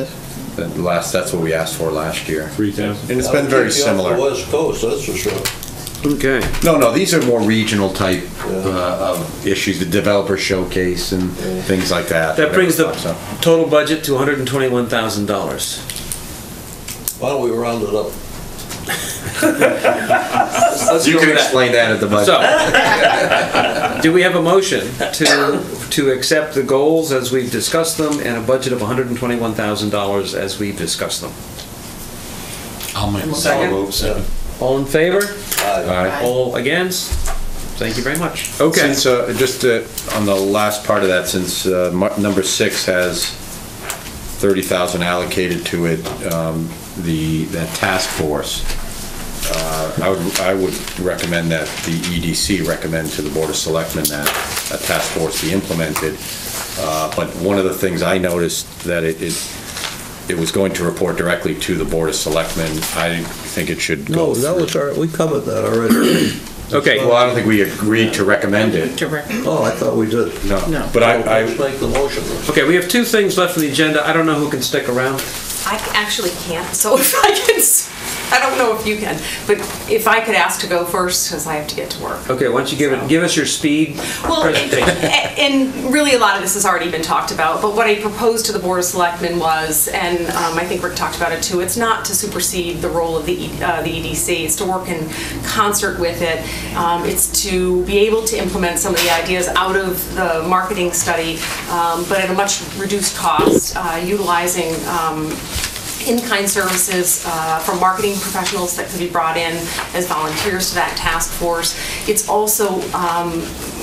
that's what we asked for last year. 3,000. And it's been very similar. The West Coast, that's for sure. Okay. No, these are more regional type of issues, the developer showcase and things like that. That brings the Whatever pops up. total budget to $121,000. Why don't we round it up? You can explain that at the budget. So, do we have a motion to accept the goals as we've discussed them and a budget of $121,000 as we've discussed them? I'll make a Second. All in favor? Aye. All against? Thank you very much. Okay. Since, just on the last part of that, since number 6 has 30,000 allocated to it, that task force, I would recommend that the EDC recommend to the Board of Selectmen that a task force be implemented. But one of the things I noticed that it was going to report directly to the Board of Selectmen. I think it should go. No, that was we covered that already. Okay. Well, I don't think we agreed to recommend it. Oh, I thought we did. No. But Let's make the motion. Okay, we have 2 things left on the agenda. I don't know who can stick around. I actually can't, so if I can, I don't know if you can, but if I could ask to go first, because I have to get to work. Okay, why don't you give us your speed presentation? And really a lot of this has already been talked about, but what I proposed to the Board of Selectmen was, and I think Rick talked about it too, it's not to supersede the role of the EDC, it's to work in concert with it. It's to be able to implement some of the ideas out of the marketing study, but at a much reduced cost, utilizing in-kind services from marketing professionals that could be brought in as volunteers to that task force. It's also,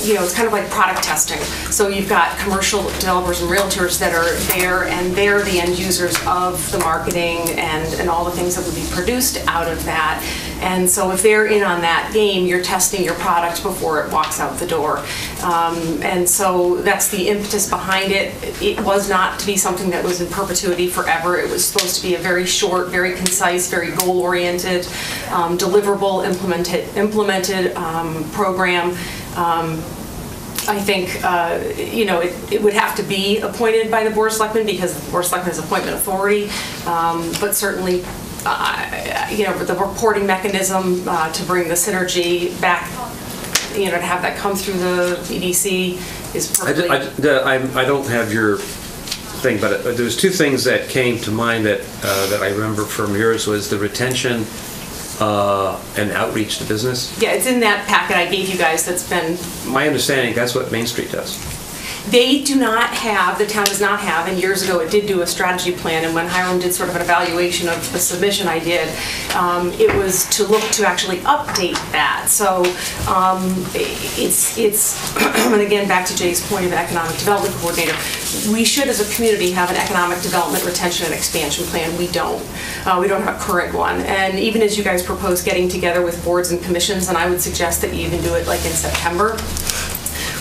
it's kind of like product testing. So you've got commercial developers and realtors that are there, and they're the end users of the marketing and all the things that would be produced out of that. And so if they're in on that game, you're testing your product before it walks out the door. And so that's the impetus behind it. It was not to be something that was in perpetuity forever. It was supposed to be a very short, very concise, very goal-oriented, deliverable, implemented program. I think, it would have to be appointed by the Board of Selectmen because the Board of Selectmen is appointment authority, but certainly the reporting mechanism to bring the synergy back, to have that come through the EDC is perfectly... I don't have your thing, but there's 2 things that came to mind that I remember from yours was the retention and outreach to business. Yeah, it's in that packet I gave you guys that's been... My understanding, that's what Main Street does. They do not have, the town does not have, and years ago it did do a strategy plan, and when Hiram did sort of an evaluation of the submission I did, it was to look to actually update that. So it's and again, back to Jay's point of an economic development coordinator, we should as a community have an economic development, retention, and expansion plan. We don't. We don't have a current one. And even as you guys propose getting together with boards and commissions, and I would suggest that you even do it like in September,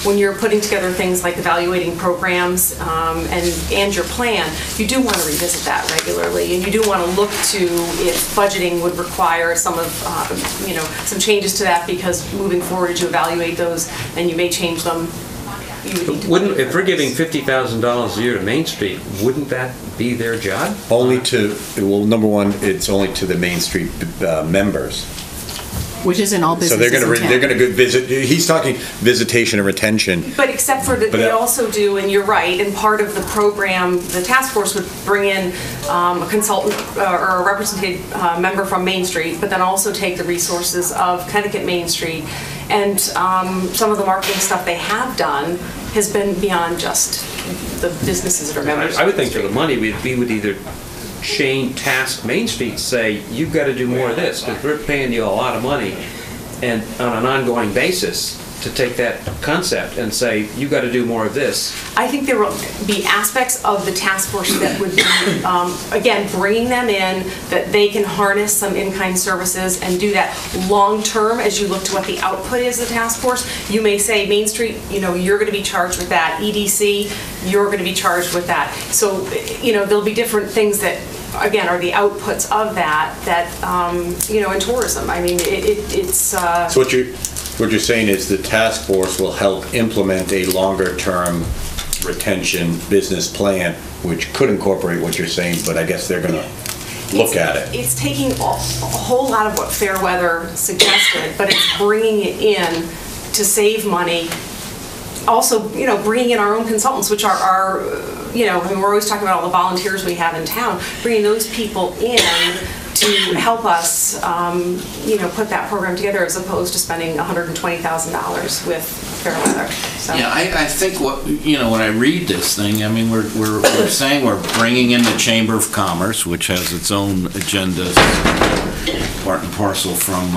when you're putting together things like evaluating programs and your plan, you do want to revisit that regularly, and you do want to look to if budgeting would require some of, some changes to that, because moving forward as you evaluate those and you may change them. If we're giving $50,000 a year to Main Street, wouldn't that be their job? Only to, well, number one, it's only to the Main Street members. Which is in all businesses. So they're going to go visit. He's talking visitation and retention. But except for that, they also do, and you're right. And part of the program, the task force would bring in a consultant or a representative member from Main Street, but then also take the resources of Connecticut Main Street, and some of the marketing stuff they have done has been beyond just the businesses that are members. I would think for the money, we would either task Main Street, say, you've got to do more of this, because we're paying you a lot of money, and on an ongoing basis, to take that concept and say, you've got to do more of this. I think there will be aspects of the task force that would be, again, bringing them in, that they can harness some in-kind services and do that long-term as you look to what the output is of the task force. You may say, Main Street, you're going to be charged with that. EDC, you're going to be charged with that. So, there'll be different things that again, are the outputs of that, in tourism. I mean, it's... So what you're saying is the task force will help implement a longer-term retention business plan, which could incorporate what you're saying, but I guess they're going to look at it. It's taking a whole lot of what Fairweather suggested, but it's bringing it in to save money. Also, bringing in our own consultants, which are I mean, we're always talking about all the volunteers we have in town, bringing those people in to help us, put that program together as opposed to spending $120,000 with Fairweather. So. Yeah, I think when I read this thing, I mean, we're saying we're bringing in the Chamber of Commerce, which has its own agenda, part and parcel from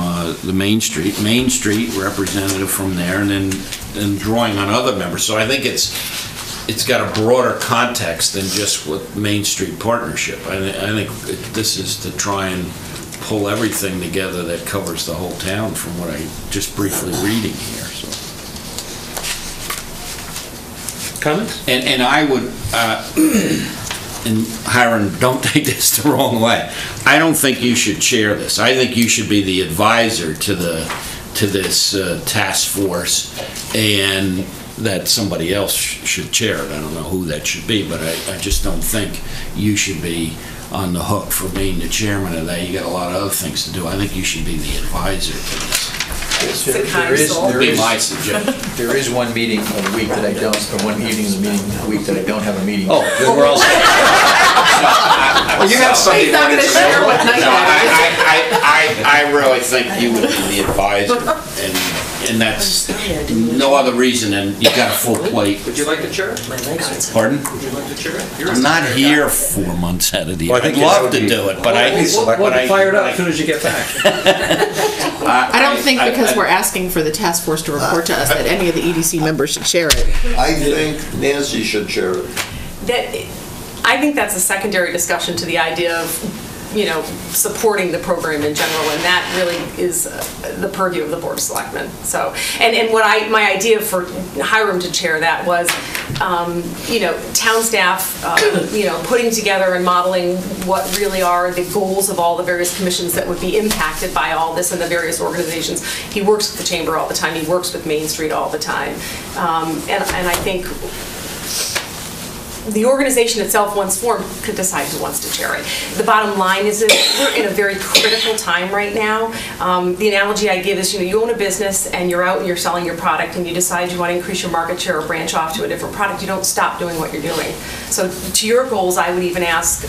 the Main Street representative from there, and then drawing on other members. So I think it's got a broader context than just with Main Street Partnership. I think this is to try and pull everything together that covers the whole town from what I just briefly reading here. So. Comments? And I would, and Hiram, don't take this the wrong way. I don't think you should chair this. I think you should be the advisor to this task force, and that somebody else should chair it. I don't know who that should be, but I just don't think you should be on the hook for being the chairman of that. You got a lot of other things to do. I think you should be the advisor to this. There is my suggestion. There is one meeting a week that I don't, or one evening a meeting a week that I don't have a meeting. Oh, then we're all set. Well, you have something. He's not going to share what night. I really think you would be the advisor, and that's no other reason than you got a full plate. Would you like to chair it? Pardon? Would you like to chair it? I'm not here 4 months out of the year. Well, I'd love to do it, but I... We'll get fired up as soon as you get back. I don't think because we're asking for the task force to report to us that any of the EDC members should share it. I think Nancy should chair it. I think that's a secondary discussion to the idea of, supporting the program in general, and that really is the purview of the Board of Selectmen. So, and my idea for Hiram to chair that was, town staff, putting together and modeling what really are the goals of all the various commissions that would be impacted by all this and the various organizations. He works with the Chamber all the time. He works with Main Street all the time, and I think the organization itself, once formed, could decide who wants to chair it. The bottom line is that we're in a very critical time right now. The analogy I give is, you own a business and you're out and you're selling your product and you decide you want to increase your market share or branch off to a different product. You don't stop doing what you're doing. So to your goals, I would even ask,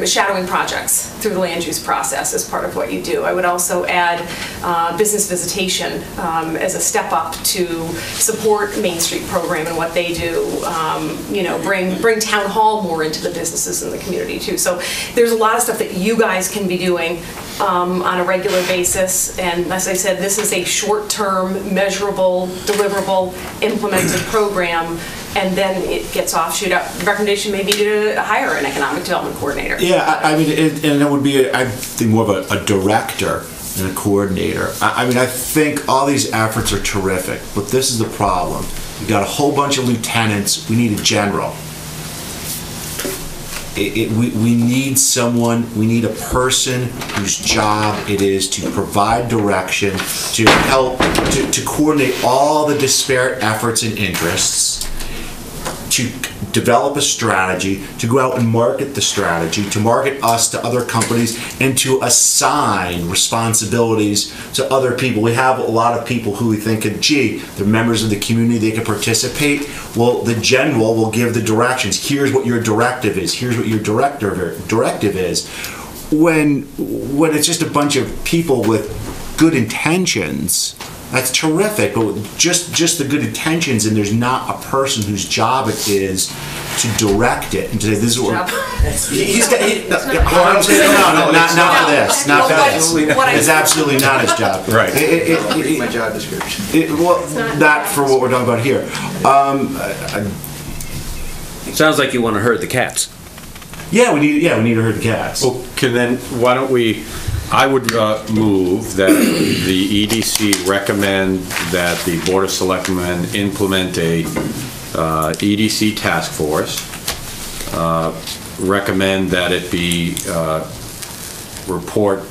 shadowing projects through the land use process as part of what you do. I would also add business visitation as a step up to support Main Street program and what they do. Bring town hall more into the businesses in the community too. So there's a lot of stuff that you guys can be doing on a regular basis. And as I said, this is a short-term, measurable, deliverable, implemented program. And then it gets offshoot out. The recommendation may be to hire an economic development coordinator. Yeah, I mean, and it would be, I think, more of a director and a coordinator. I mean, I think all these efforts are terrific, but this is the problem. We've got a whole bunch of lieutenants. We need a general. We need someone, we need a person whose job it is to provide direction, to help, to coordinate all the disparate efforts and interests, to develop a strategy, to go out and market the strategy, to market us to other companies, and to assign responsibilities to other people. We have a lot of people who we think, gee, they're members of the community, they can participate. Well, the general will give the directions. Here's what your directive is. Here's what your directive is. When it's just a bunch of people with good intentions, that's terrific, but just the good intentions, and there's not a person whose job it is to direct it and to say, this is what he's got. Not for this. Not for this. It's absolutely not his job. Right. My job description. Not for what we're talking about here. Sounds like you want to herd the cats. Yeah, we need to herd the cats. Well, why don't we? I would move that the EDC recommend that the Board of Selectmen implement a EDC task force recommend that it be report,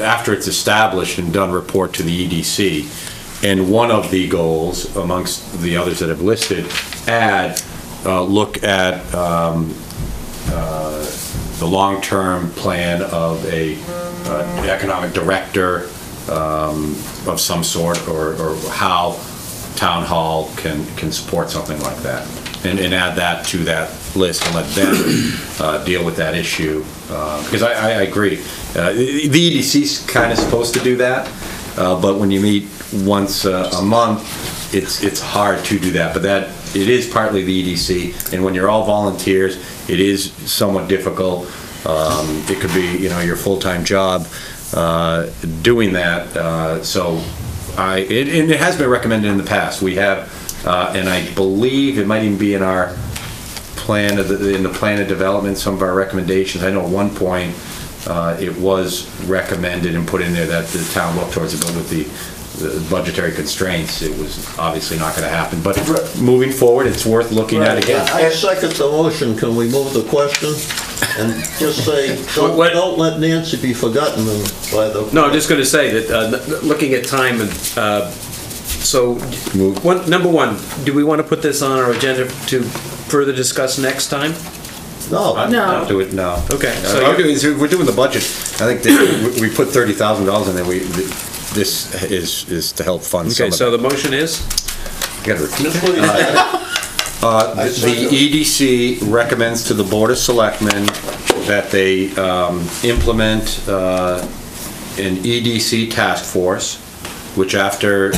after it's established and done, report to the EDC. And one of the goals, amongst the others that have listed, look at the long-term plan of a economic director of some sort, or how town hall can support something like that, and add that to that list and let them deal with that issue, because I agree. The EDC's kind of supposed to do that, but when you meet once a month, it's hard to do that. But it is partly the EDC, and when you're all volunteers, it is somewhat difficult. It could be, your full-time job doing that. So it has been recommended in the past. We have, and I believe it might even be in our plan in the plan of development, some of our recommendations. I know at one point it was recommended and put in there that the town look towards it, but with the budgetary constraints, it was obviously not going to happen. But moving forward, it's worth looking at again. I second the motion. Can we move the question and just say, don't let Nancy be forgotten by the... No, I'm just going to say that looking at time, and number one, do we want to put this on our agenda to further discuss next time? No. I'll do it now. Okay. So we're doing the budget. I think we put $30,000 in there. This is to help fund some of it. So the motion is? You gotta repeat that. The EDC recommends to the Board of Selectmen that they implement an EDC task force, which after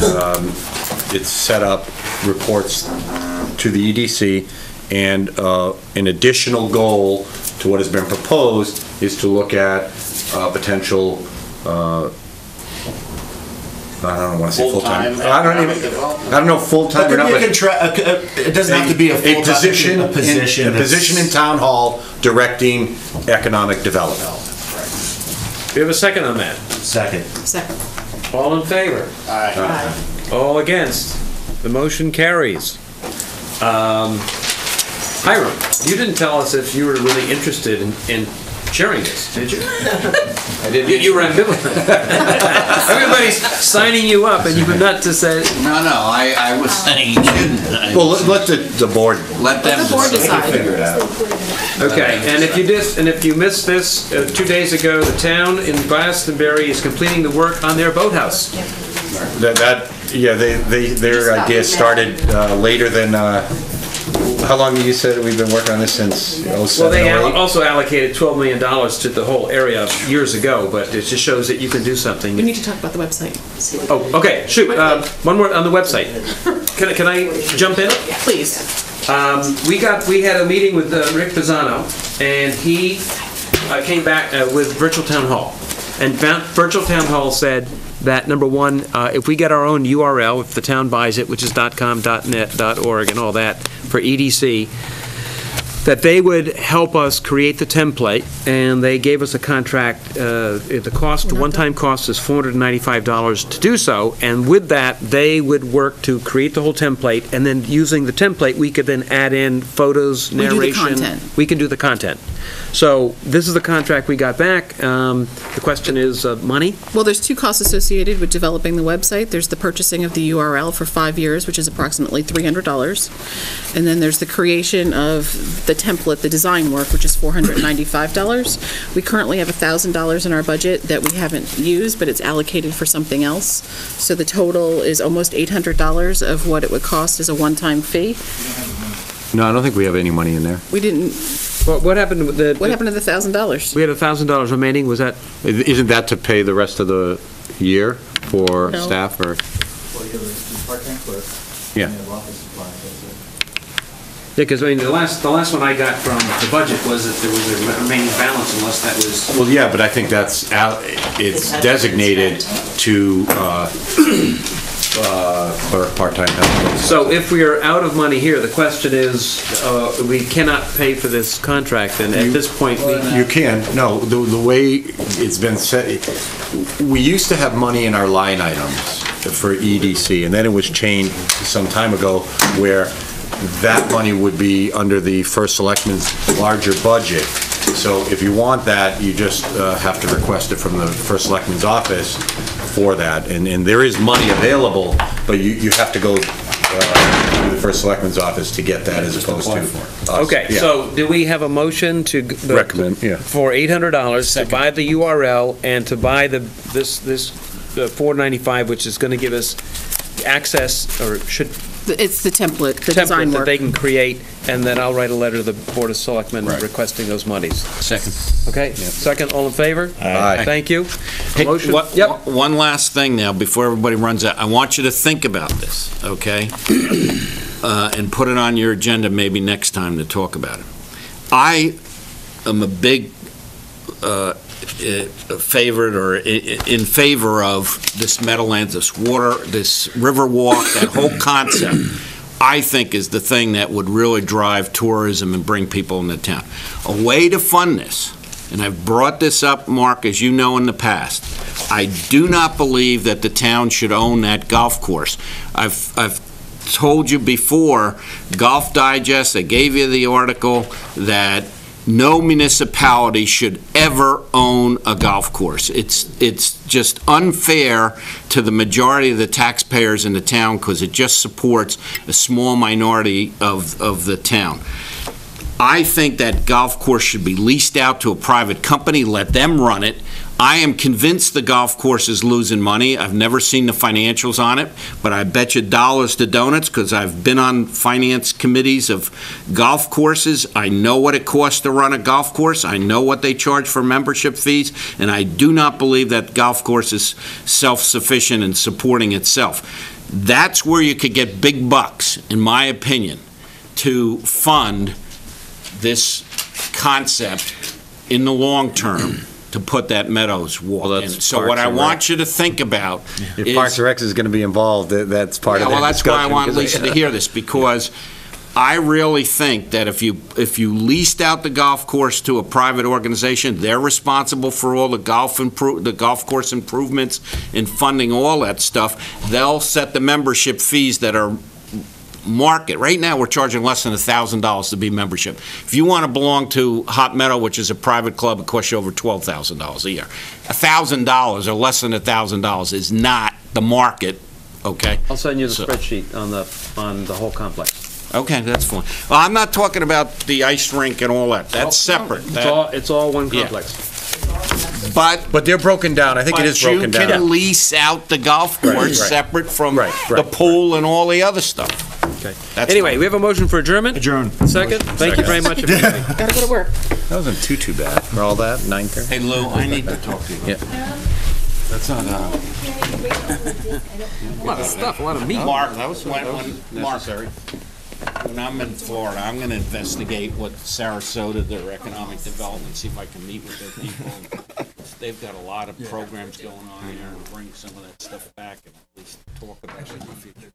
it's set up, reports to the EDC, and an additional goal to what has been proposed is to look at potential I don't want to say full-time. I don't know full-time or not. It doesn't have to be a full-time. A position in town hall directing economic development. We have a second on that. Second. All in favor? Aye. All against? The motion carries. Hiram, you didn't tell us if you were really interested in sharing this, did you? I didn't. You were ambivalent. Everybody's signing you up, and you were not to say. No, I was saying you shouldn't. Well, let the board. Let them decide. figure it out. Okay, and if you missed this, 2 days ago, the town in Glastonbury is completing the work on their boathouse. Their idea started later than. How long you said we've been working on this since 2007? Well, they also allocated $12 million to the whole area years ago, but it just shows that you can do something. We need to talk about the website. Oh, okay, shoot. One more on the website. Can I jump in? Please. We had a meeting with Rick Pisano, and he came back with Virtual Town Hall. And Virtual Town Hall said that, number one, if we get our own URL, if the town buys it, which is .com, .net, .org, and all that, for EDC, that they would help us create the template, and they gave us a contract. The cost, the one-time cost is $495 to do so, and with that, they would work to create the whole template, and then using the template, we could then add in photos, narration. We do the content. We can do the content. So this is the contract we got back. The question is money? Well, there's two costs associated with developing the website. There's the purchasing of the URL for 5 years, which is approximately $300. And then there's the creation of the template, the design work, which is $495. We currently have $1,000 in our budget that we haven't used, but it's allocated for something else. So the total is almost $800 of what it would cost as a one-time fee. No, I don't think we have any money in there. We didn't. What happened with the? What happened to the $1,000? We had $1,000 remaining. Was that? Isn't that to pay the rest of the year for staff or? Well, you have a part-time clerk. Yeah. And you have office supplies, that's it. Yeah, because I mean, the last one I got from the budget was that there was a remaining balance, unless that was. Well, yeah, but I think that's it's designated to clerk, part-time help. So if we are out of money here, the question is, we cannot pay for this contract, and at this point, You can. No, the way it's been set, we used to have money in our line items for EDC, and then it was changed some time ago where that money would be under the First Selectman's larger budget. So if you want that, you just have to request it from the First Selectman's office for that. And there is money available, but you have to go to the First Selectman's office to get that as opposed to us. Okay, Yeah. so do we have a motion to Recommend, yeah. for $800 to buy the URL and to buy this $495, which is going to give us access, or should It's the template, the design template that work. they can create, and then I'll write a letter to the Board of Selectmen Right. requesting those monies. Second. Okay, second, all in favor? Aye. Thank you. Hey, Motion- one last thing now, before everybody runs out. I want you to think about this, okay? And put it on your agenda maybe next time to talk about it. I am a big favorite or in favor of this Meadowlands, this water, this river walk, that whole concept. I think is the thing that would really drive tourism and bring people into town. A way to fund this, and I've brought this up, Mark, as you know, in the past. I do not believe that the town should own that golf course. I've told you before, Golf Digest, I gave you the article, that no municipality should ever own a golf course. It's just unfair to the majority of the taxpayers in the town because it just supports a small minority of the town. I think that golf course should be leased out to a private company, let them run it. I am convinced the golf course is losing money. I've never seen the financials on it, but I bet you dollars to donuts because I've been on finance committees of golf courses. I know what it costs to run a golf course. I know what they charge for membership fees, and I do not believe that golf course is self-sufficient in supporting itself. That's where you could get big bucks, in my opinion, to fund this concept in the long term, to put that Meadows walk in. So what I want you to think about If is... Parks and Rec is going to be involved, that's part of the Well, that's why I discussion, want 'cause Lisa to hear this, because I really think that if you leased out the golf course to a private organization, they're responsible for all the golf course improvements and funding all that stuff. They'll set the membership fees that are market. Right now, we're charging less than $1,000 to be membership. If you want to belong to Hot Meadow, which is a private club, it costs you over $12,000 a year. $1,000 or less than $1,000 is not the market, okay? I'll send you the spreadsheet on the whole complex. Okay, that's fine. Well, I'm not talking about the ice rink and all that. That's separate. It's all one Yeah. complex. But they're broken down. I think it is broken But you down. can lease out the golf course Right. separate from Right. the pool and all the other stuff. Okay. That's Anyway, fine. we have a motion for adjournment. Adjourn. Second. Thank you very much. everybody. Gotta go to work. That wasn't too bad for all that, 9:30. Hey, Lou, I need to talk to you. Yeah. That's not, A lot of stuff, a lot of meat. Mark, necessary. When I'm in Florida, I'm going to investigate what Sarasota, their economic development, see if I can meet with their people. They've got a lot of programs going on here and bring some of that stuff back and at least talk about it in the future.